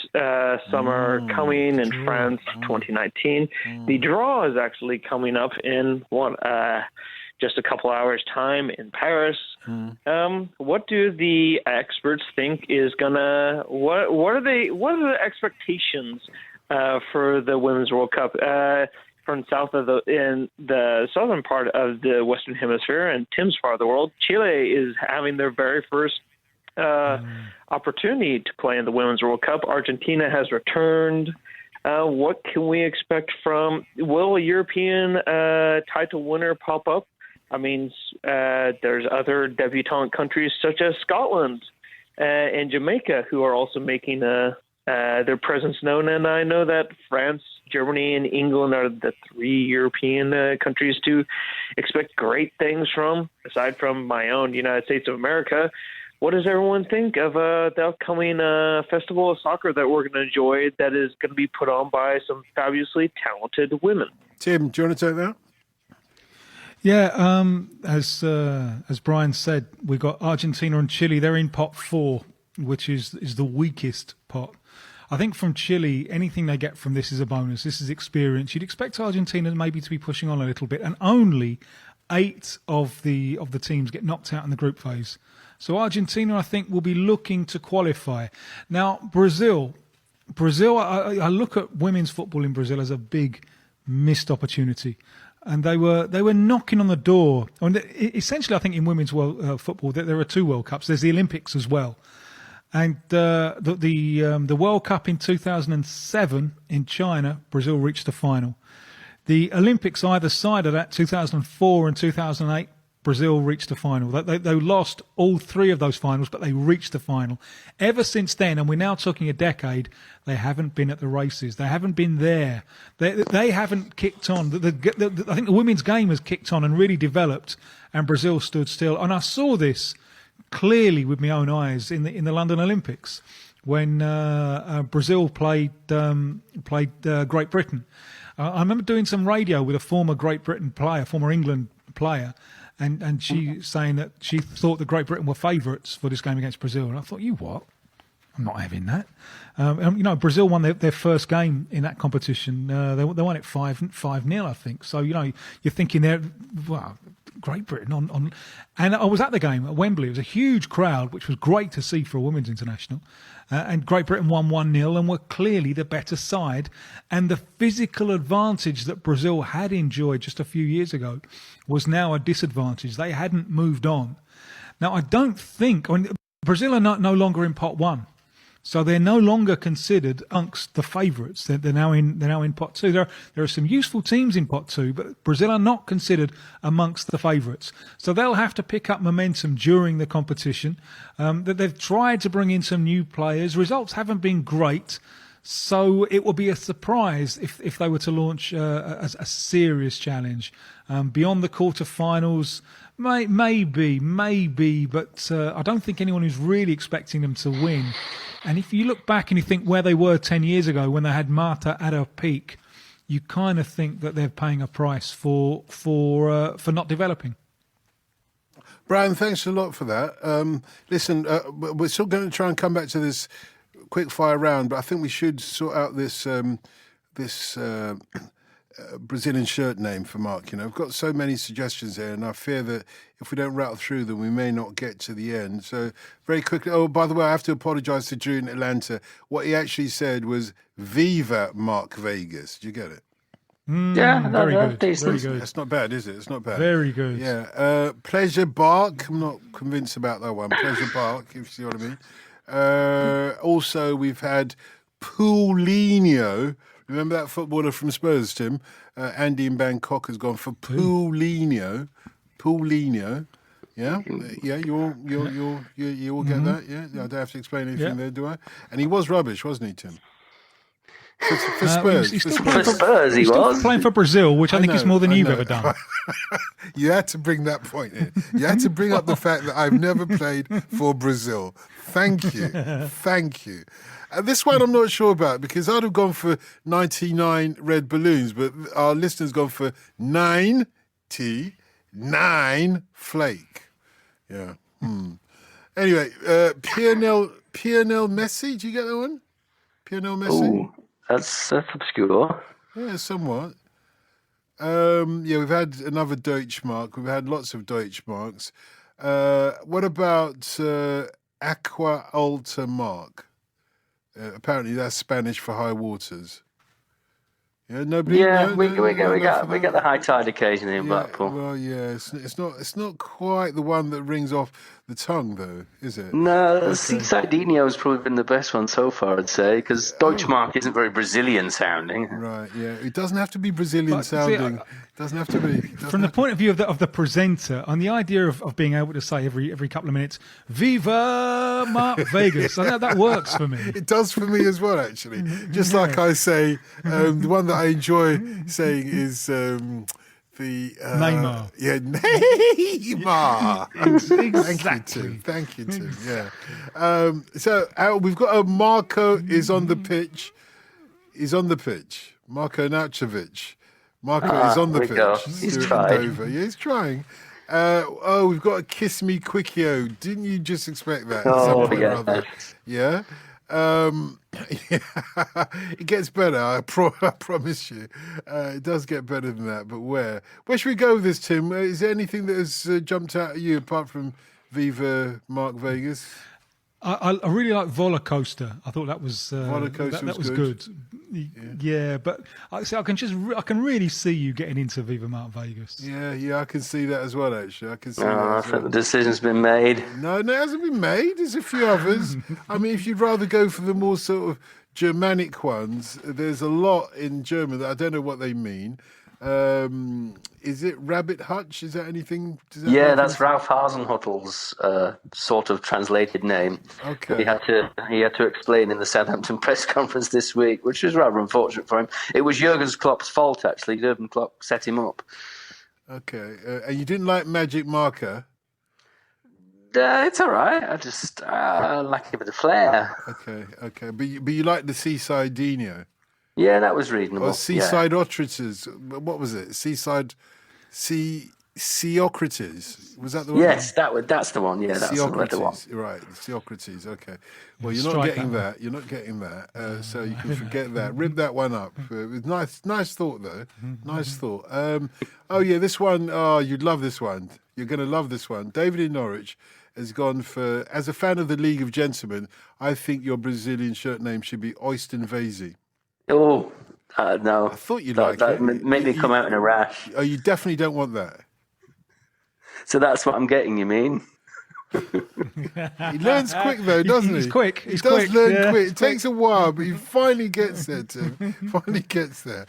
summer, coming in France, 2019. The draw is actually coming up in just a couple hours' time in Paris. What do the experts think is gonna? What are the expectations for the Women's World Cup from in the southern part of the Western Hemisphere and Tim's part of the world? Chile is having their very first opportunity to play in the Women's World Cup. Argentina has returned. What can we expect will a European title winner pop up? I mean, there's other debutante countries such as Scotland and Jamaica who are also making their presence known. And I know that France, Germany, and England are the 3 European countries to expect great things from, aside from my own United States of America. What does everyone think of the upcoming festival of soccer that we're going to enjoy, that is going to be put on by some fabulously talented women? Tim, do you want to take that? Yeah, as Brian said, we've got Argentina and Chile. They're in pot 4, which is the weakest pot. I think from Chile, anything they get from this is a bonus. This is experience. You'd expect Argentina maybe to be pushing on a little bit, and only 8 of the teams get knocked out in the group phase. So Argentina, I think, will be looking to qualify. Now, Brazil, I look at women's football in Brazil as a big missed opportunity. and they were knocking on the door. And essentially, I think in women's world football, there are 2 World Cups. There's the Olympics as well, and the World Cup in 2007 in China, Brazil reached the final. The Olympics either side of that, 2004 and 2008. Brazil reached the final. They lost all 3 of those finals, but they reached the final. Ever since then, and we're now talking a decade, they haven't been at the races. They haven't been there. They haven't kicked on. I think the women's game has kicked on and really developed, and Brazil stood still. And I saw this clearly with my own eyes in the London Olympics when Brazil played Great Britain. I remember doing some radio with a former Great Britain player, former England player, and she saying that she thought that Great Britain were favourites for this game against Brazil. And I thought, you what? I'm not having that. Brazil won their first game in that competition. They won it 5-0, I think. So, you're thinking they're, Great Britain on. And I was at the game at Wembley. It was a huge crowd, which was great to see for a women's international. And Great Britain won 1-0 and were clearly the better side. And the physical advantage that Brazil had enjoyed just a few years ago was now a disadvantage. They hadn't moved on. Now, I don't think Brazil are no longer in pot 1. So they're no longer considered amongst the favourites. They're now in pot 2. There are some useful teams in pot 2, but Brazil are not considered amongst the favourites. So they'll have to pick up momentum during the competition. They've tried to bring in some new players. Results haven't been great. So it will be a surprise if they were to launch a serious challenge. Beyond the quarterfinals, maybe, but I don't think anyone is really expecting them to win. And if you look back and you think where they were 10 years ago when they had Marta at her peak, you kind of think that they're paying a price for not developing. Brian, thanks a lot for that. Listen, we're still going to try and come back to this quick fire round, but I think we should sort out this Brazilian shirt name for Mark. I've got so many suggestions here, and I fear that if we don't rattle through them, we may not get to the end. So very quickly, by the way, I have to apologise to Drew in Atlanta. What he actually said was Viva Mark Vegas. Do you get it? Very good. Very good. That's not bad, is it? It's not bad. Very good. Yeah. Pleasure Bark. I'm not convinced about that one. Pleasure Bark, if you see what I mean. Also, we've had Paulinho. Remember that footballer from Spurs, Tim? Andy in Bangkok has gone for Paulinho. Paulinho. Yeah? Yeah, you all get that? Yeah? I don't have to explain anything there, do I? And he was rubbish, wasn't he, Tim? For Spurs. He's For Spurs, he was. Playing for Brazil, which I think is more than you've ever done. You had to bring that point in. You had to bring up the fact that I've never played for Brazil. Thank you. Thank you. This one I'm not sure about because I'd have gone for 99 red balloons, but our listeners gone for 99 flake. Yeah. Anyway, Pionel Messi, do you get that one? Pionel Messi? Ooh, that's obscure. Yeah, somewhat. We've had another Deutschmark. We've had lots of Deutschmarks. What about Aqua Alta Mark? Apparently that's Spanish for high waters. Yeah, nobody. Yeah, we get the high tide occasionally in Blackpool. Well, yeah, it's not quite the one that rings off the tongue, though, is it? No, Seasidinho has probably been the best one so far, I'd say, because Deutschmark isn't very Brazilian sounding. Right. Yeah, it doesn't have to be Brazilian sounding. It doesn't have to be. From the point of view of the presenter, on the idea of being able to say every couple of minutes, "Viva Mark Vegas," that works for me. It does for me as well, actually. Just like I say, the one that I enjoy saying is the Neymar. Yeah, Neymar. Exactly. Thank you, Tim. Yeah. So we've got a Marco is on the pitch. He's on the pitch. Marco Naučević. Marco is on the pitch. Go. He's trying. Yeah, he's trying. We've got a Kiss Me Quickie-O. Didn't you just expect that? Oh, yeah. Yeah. It gets better. I promise you. It does get better than that. But where should we go with this, Tim? Is there anything that has jumped out at you apart from Viva Mark Vegas? I really like Roller Coaster. I thought that was Rollercoaster was good. Yeah, but I can really see you getting into Viva Mart Vegas. Yeah, I can see that as well. Actually, I can see. I think the decision's been made. No, it hasn't been made. There's a few others. I mean, if you'd rather go for the more sort of Germanic ones, there's a lot in German that I don't know what they mean. Is it Rabbit Hutch? Is that anything? That's Ralph Hasenhuttl's sort of translated name. Okay. He had to explain in the Southampton press conference this week, which was rather unfortunate for him. It was Jurgen Klopp's fault, actually. Jurgen Klopp set him up. Okay. And you didn't like Magic Marker? It's all right. I just like a bit of flair. Okay. But you like the Seaside Dino? Yeah, that was reasonable. Or Seaside Otters. What was it? Seocrates. Was that the one? Yes, that's the one. Yeah, that's the one. Right, Seocrates. Okay. Well, you're not getting that. You're not getting that. So you can forget that. Rip that one up. It was nice thought, though. Nice thought. This one. Oh, you'd love this one. You're going to love this one. David in Norwich has gone for, as a fan of the League of Gentlemen, I think your Brazilian shirt name should be Oysten Vasey. Oh, no. I thought you'd like it. Made me come out in a rash. Oh, you definitely don't want that. So that's what I'm getting, you mean? He learns quick, though, doesn't he? He's quick. He does learn quick. It takes a while, but he finally gets there, Tim. Finally gets there.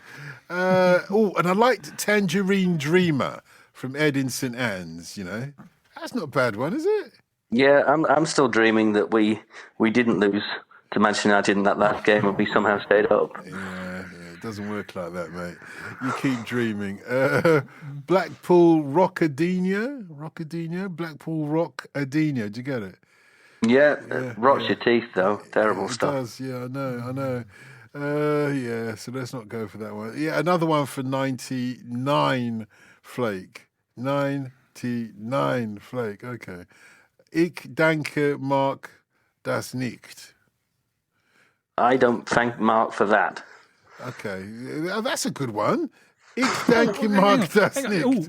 And I liked Tangerine Dreamer from Ed in St Anne's, you know. That's not a bad one, is it? Yeah, I'm still dreaming that we didn't lose to Manchester United in that last game and we somehow stayed up. Yeah, it doesn't work like that, mate. You keep dreaming. Blackpool Rockadinho? Blackpool Rockadinho. Did you get it? Yeah, rots your teeth, though. Terrible stuff. It does, yeah, I know. So let's not go for that one. Yeah, another one for 99 Flake. 99 Flake, okay. Ich danke Mark das nicht. I don't thank Mark for that. Okay, that's a good one. Ich danke Mark das nicht.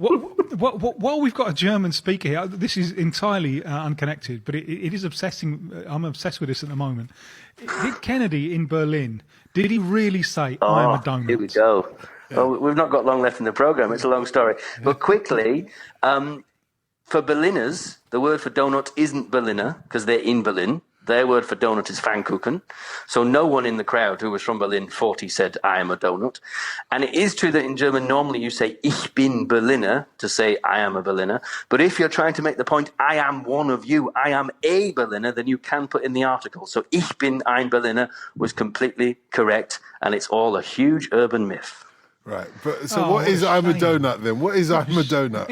While we've got a German speaker here, this is entirely unconnected, but it is obsessing. I'm obsessed with this at the moment. Did Kennedy in Berlin, did he really say, I am a donut? Here we go. Yeah. Well, we've not got long left in the programme. It's a long story. Yeah. But quickly, for Berliners, the word for donut isn't Berliner because they're in Berlin. Their word for donut is Pfannkuchen. So no one in the crowd who was from Berlin 40 said, I am a donut. And it is true that in German, normally you say, Ich bin Berliner, to say, I am a Berliner. But if you're trying to make the point, I am one of you, I am a Berliner, then you can put in the article. So Ich bin ein Berliner was completely correct. And it's all a huge urban myth. Right. But so what is I'm a donut then? What is I'm a donut?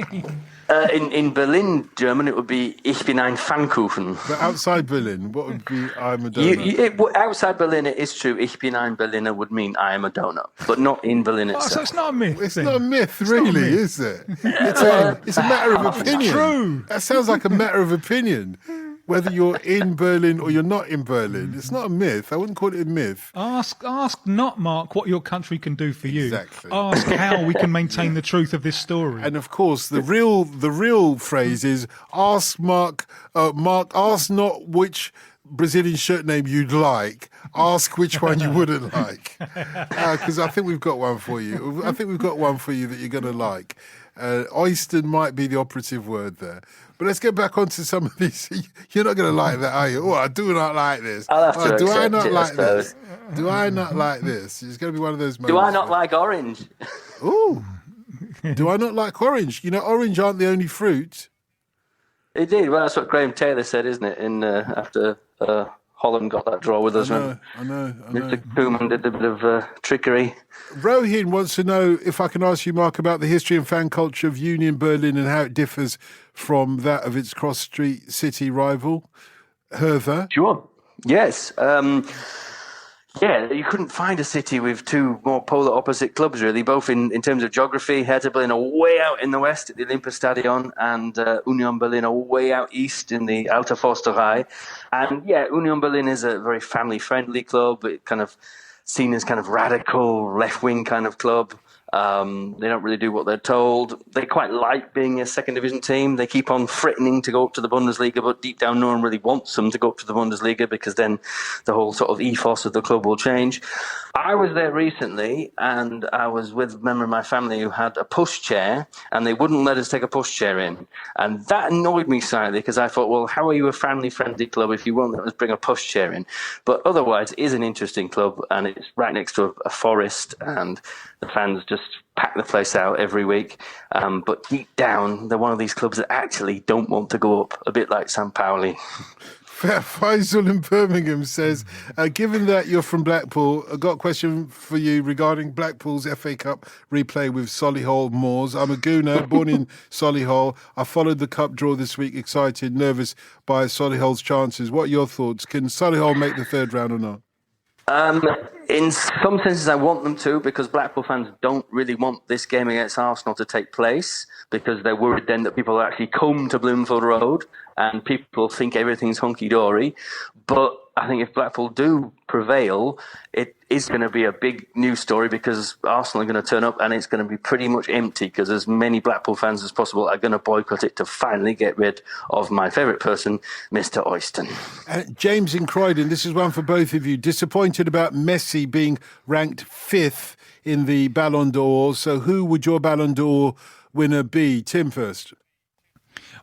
In Berlin, German, it would be Ich bin ein Pfannkuchen. But outside Berlin, what would be I'm a donut? Outside Berlin, it is true. Ich bin ein Berliner would mean I am a donut, but not in Berlin itself. So it's not a myth. It's not a myth, really, is it? It's a matter of opinion. It's true. That sounds like a matter of opinion. Whether you're in Berlin or you're not in Berlin, it's not a myth. I wouldn't call it a myth. Ask not, Mark, what your country can do for you. Exactly. Ask how we can maintain the truth of this story. And of course, the real phrase is ask Mark. Mark, ask not which Brazilian shirt name you'd like. Ask which one you wouldn't like. Because I think we've got one for you. I think we've got one for you that you're going to like. Oyster might be the operative word there. But let's get back onto some of these. You're not going to like that, are you? Oh, I do not like this. I'll have to do I not it, like this? Do I not like this? It's going to be one of those moments. Do I not like orange? Ooh. Do I not like orange? You know, orange aren't the only fruit. Indeed. Well, that's what Graham Taylor said, isn't it? After Holland got that draw with us. I know. Mr. Koeman did a bit of trickery. Rohin wants to know if I can ask you, Mark, about the history and fan culture of Union Berlin and how it differs from that of its cross-street city rival, Hertha. Sure. Yes. You couldn't find a city with two more polar opposite clubs, really, both in terms of geography. Hertha Berlin are way out in the west at the Olympiastadion, and Union Berlin are way out east in the Outer Forsterei. And Union Berlin is a very family-friendly club. It kind of seen as kind of radical, left-wing kind of club. They don't really do what they're told. They quite like being a second division team. They keep on threatening to go up to the Bundesliga, but deep down, no one really wants them to go up to the Bundesliga because then the whole sort of ethos of the club will change. I was there recently, and I was with a member of my family who had a pushchair, and they wouldn't let us take a pushchair in. And that annoyed me slightly because I thought, well, how are you a family-friendly club if you won't let us bring a pushchair in? But otherwise, it is an interesting club, and it's right next to a forest, and the fans just pack the place out every week. But deep down, they're one of these clubs that actually don't want to go up, a bit like St. Pauli. Faisal in Birmingham says, given that you're from Blackpool, I've got a question for you regarding Blackpool's FA Cup replay with Solihull Moors. I'm a Gooner, born in Solihull. I followed the cup draw this week, excited, nervous by Solihull's chances. What are your thoughts? Can Solihull make the third round or not? In some senses, I want them to, because Blackpool fans don't really want this game against Arsenal to take place, because they're worried then that people will actually come to Bloomfield Road and people think everything's hunky-dory. But I think if Blackpool do prevail, it is going to be a big news story, because Arsenal are going to turn up and it's going to be pretty much empty, because as many Blackpool fans as possible are going to boycott it to finally get rid of my favourite person, Mr. Oyston. James in Croydon, this is one for both of you. Disappointed about Messi being ranked 5th in the Ballon d'Or. So who would your Ballon d'Or winner be? Tim first.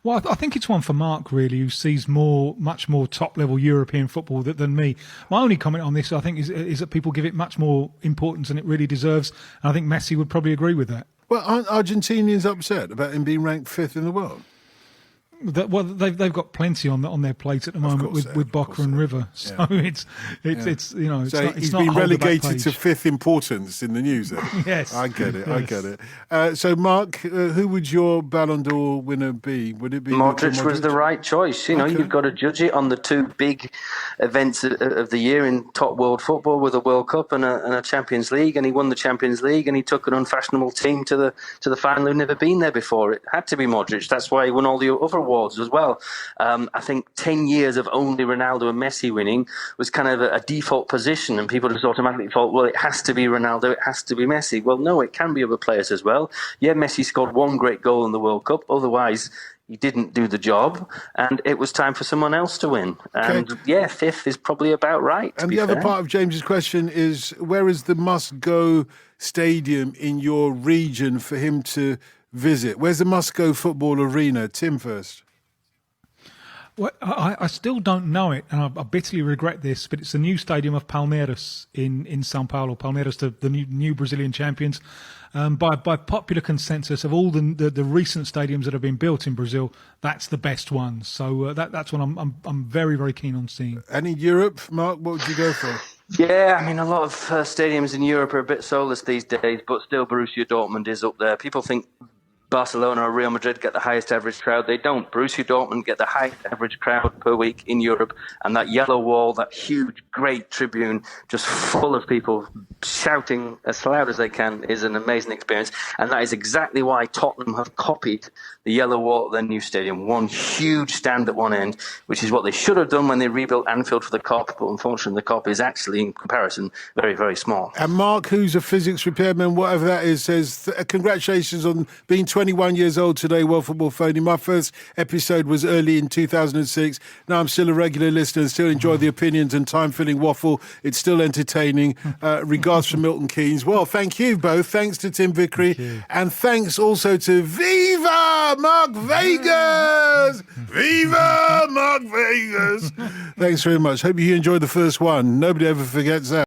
Well, I think it's one for Mark, really, who sees much more top-level European football than me. My only comment on this, I think, is that people give it much more importance than it really deserves. And I think Messi would probably agree with that. Well, aren't Argentinians upset about him being ranked 5th in the world? Well, they've got plenty on their plate at the moment with Boca and River, so it's you know, so it's he's not been relegated to page. 5th importance in the news. Then. Yes, I get it. Yes. I get it. So, Mark, who would your Ballon d'Or winner be? Would it be Modric? Was the right choice. You know, you've got to judge it on the two big events of the year in top world football, with a World Cup and a Champions League, and he won the Champions League, and he took an unfashionable team to the final who'd never been there before. It had to be Modric. That's why he won all the other awards as well. I think 10 years of only Ronaldo and Messi winning was kind of a default position, and people just automatically thought, well, it has to be Ronaldo, it has to be Messi. Well, no, it can be other players as well. Yeah, Messi scored one great goal in the World Cup. Otherwise, he didn't do the job, and it was time for someone else to win. And yeah, 5th is probably about right. And the other part of James's question is, where is the must-go stadium in your region for him to visit? Where's the must-go football arena? Tim first. Well, I still don't know it, and I bitterly regret this, but it's the new stadium of Palmeiras in São Paulo. Palmeiras, the new Brazilian champions. By popular consensus of all the recent stadiums that have been built in Brazil, that's the best one. So that's what I'm very, very keen on seeing. And in Europe, Mark, what would you go for? Yeah, I mean, a lot of stadiums in Europe are a bit soulless these days, but still Borussia Dortmund is up there. People think Barcelona or Real Madrid get the highest average crowd. They don't. Borussia Dortmund get the highest average crowd per week in Europe. And that yellow wall, that huge, great tribune, just full of people shouting as loud as they can, is an amazing experience. And that is exactly why Tottenham have copied the yellow wall at their new stadium. One huge stand at one end, which is what they should have done when they rebuilt Anfield for the Kop. But unfortunately, the Kop is actually, in comparison, very, very small. And Mark, who's a physics repairman, whatever that is, says, congratulations on being 21 years old today, World Football Phony. My first episode was early in 2006. Now I'm still a regular listener and still enjoy the opinions and time-filling waffle. It's still entertaining. Regards from Milton Keynes. Well, thank you both. Thanks to Tim Vickery. And thanks also to Viva Mark Vegas! Viva Mark Vegas! Thanks very much. Hope you enjoyed the first one. Nobody ever forgets that.